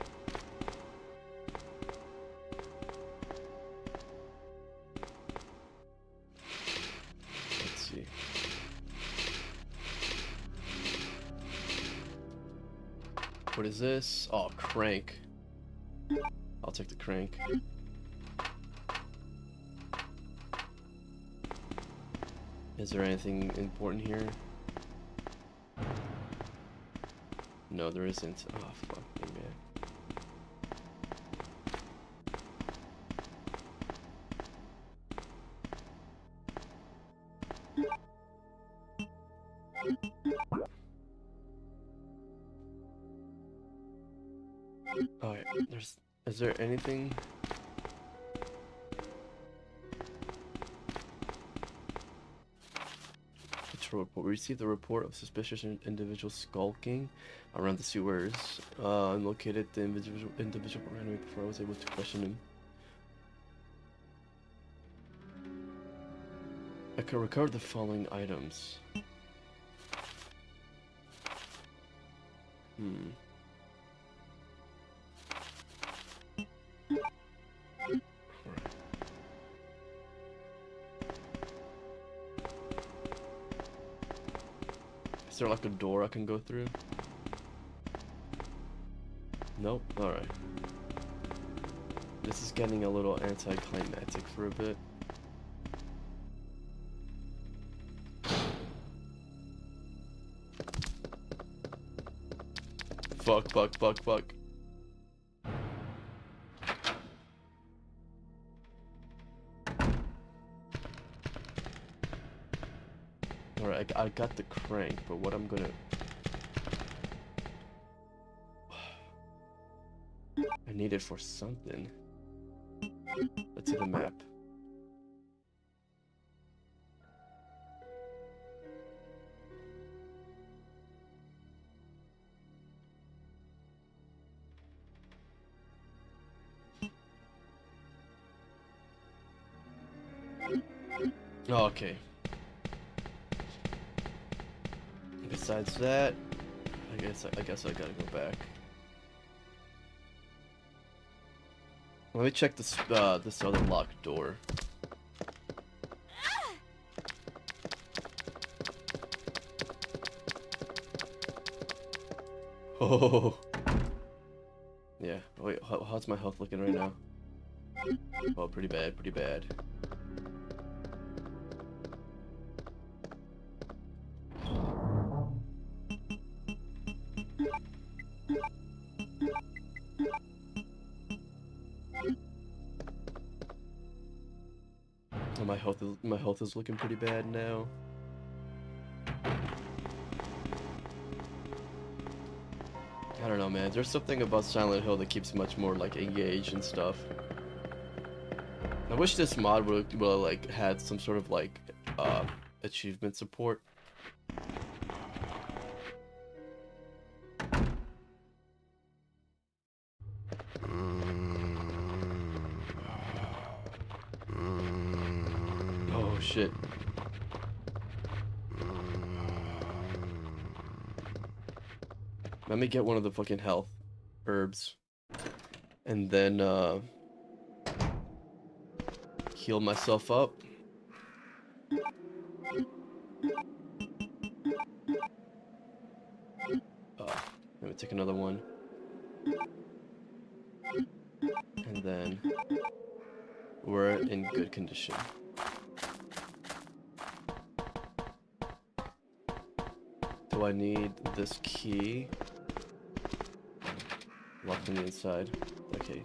Let's see. What is this? Oh, crank. I'll take the crank. Is there anything important here? No, there isn't. Oh, fuck me, man. Oh, yeah. Is there anything? Report. We received a report of suspicious individual skulking around the sewers. And located the individual ran away before I was able to question him. I can record the following items. Is there like a door I can go through? Nope. Alright. This is getting a little anticlimactic for a bit. Fuck. Alright, I got the crank, but what I'm gonna... I need it for something. Let's see the map. Oh, okay. Besides that, I guess I gotta go back. Let me check this this other locked door. Oh. Yeah. Wait. How's my health looking right now? Oh, pretty bad. My health is looking pretty bad now. I don't know, man. There's something about Silent Hill that keeps much more like engaged and stuff. I wish this mod would like had some sort of like achievement support. shit. Let me get one of the fucking health herbs. And then, heal myself up. Let me take another one. And then we're in good condition. Do I need this key? Locked on the inside. Okay.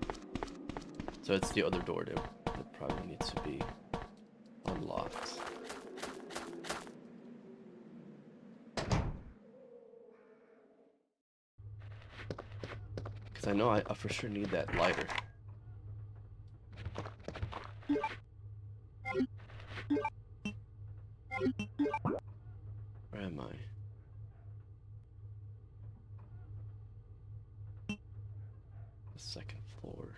So it's the other door that probably needs to be unlocked. Because I know I for sure need that lighter. Where am I? The second floor.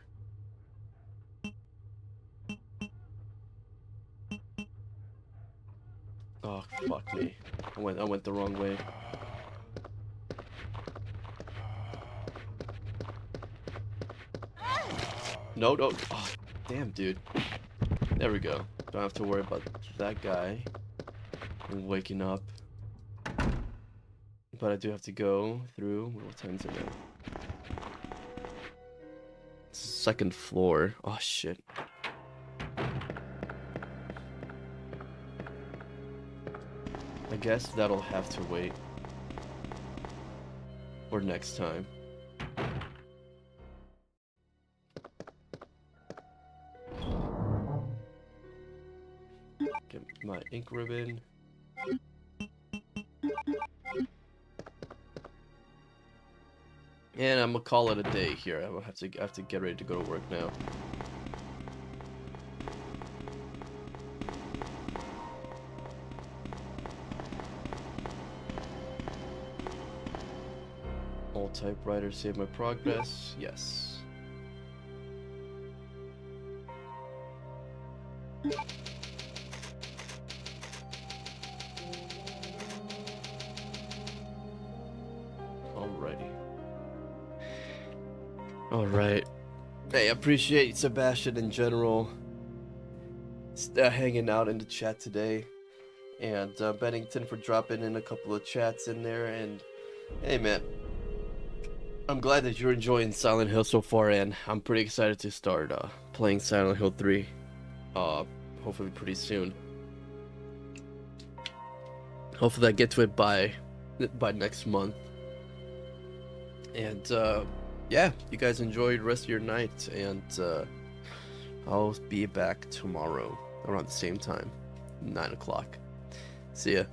Oh, fuck me. I went the wrong way. No, no. Oh, damn, dude. There we go. Don't have to worry about that guy waking up. But I do have to go through. What time's it now? Second floor. Oh, shit. I guess that'll have to wait. Or next time. Get my ink ribbon. And I'm gonna call it a day here. I have to get ready to go to work now. All typewriter save my progress. Yes. Alrighty. Alright. Hey, I appreciate Sebastian in general hanging out in the chat today. And Bennington for dropping in a couple of chats in there. And hey, man. I'm glad that you're enjoying Silent Hill so far, and I'm pretty excited to start playing Silent Hill 3. Hopefully pretty soon. Hopefully I get to it by next month. And yeah, you guys enjoy the rest of your night, and I'll be back tomorrow around the same time, 9 o'clock. See ya.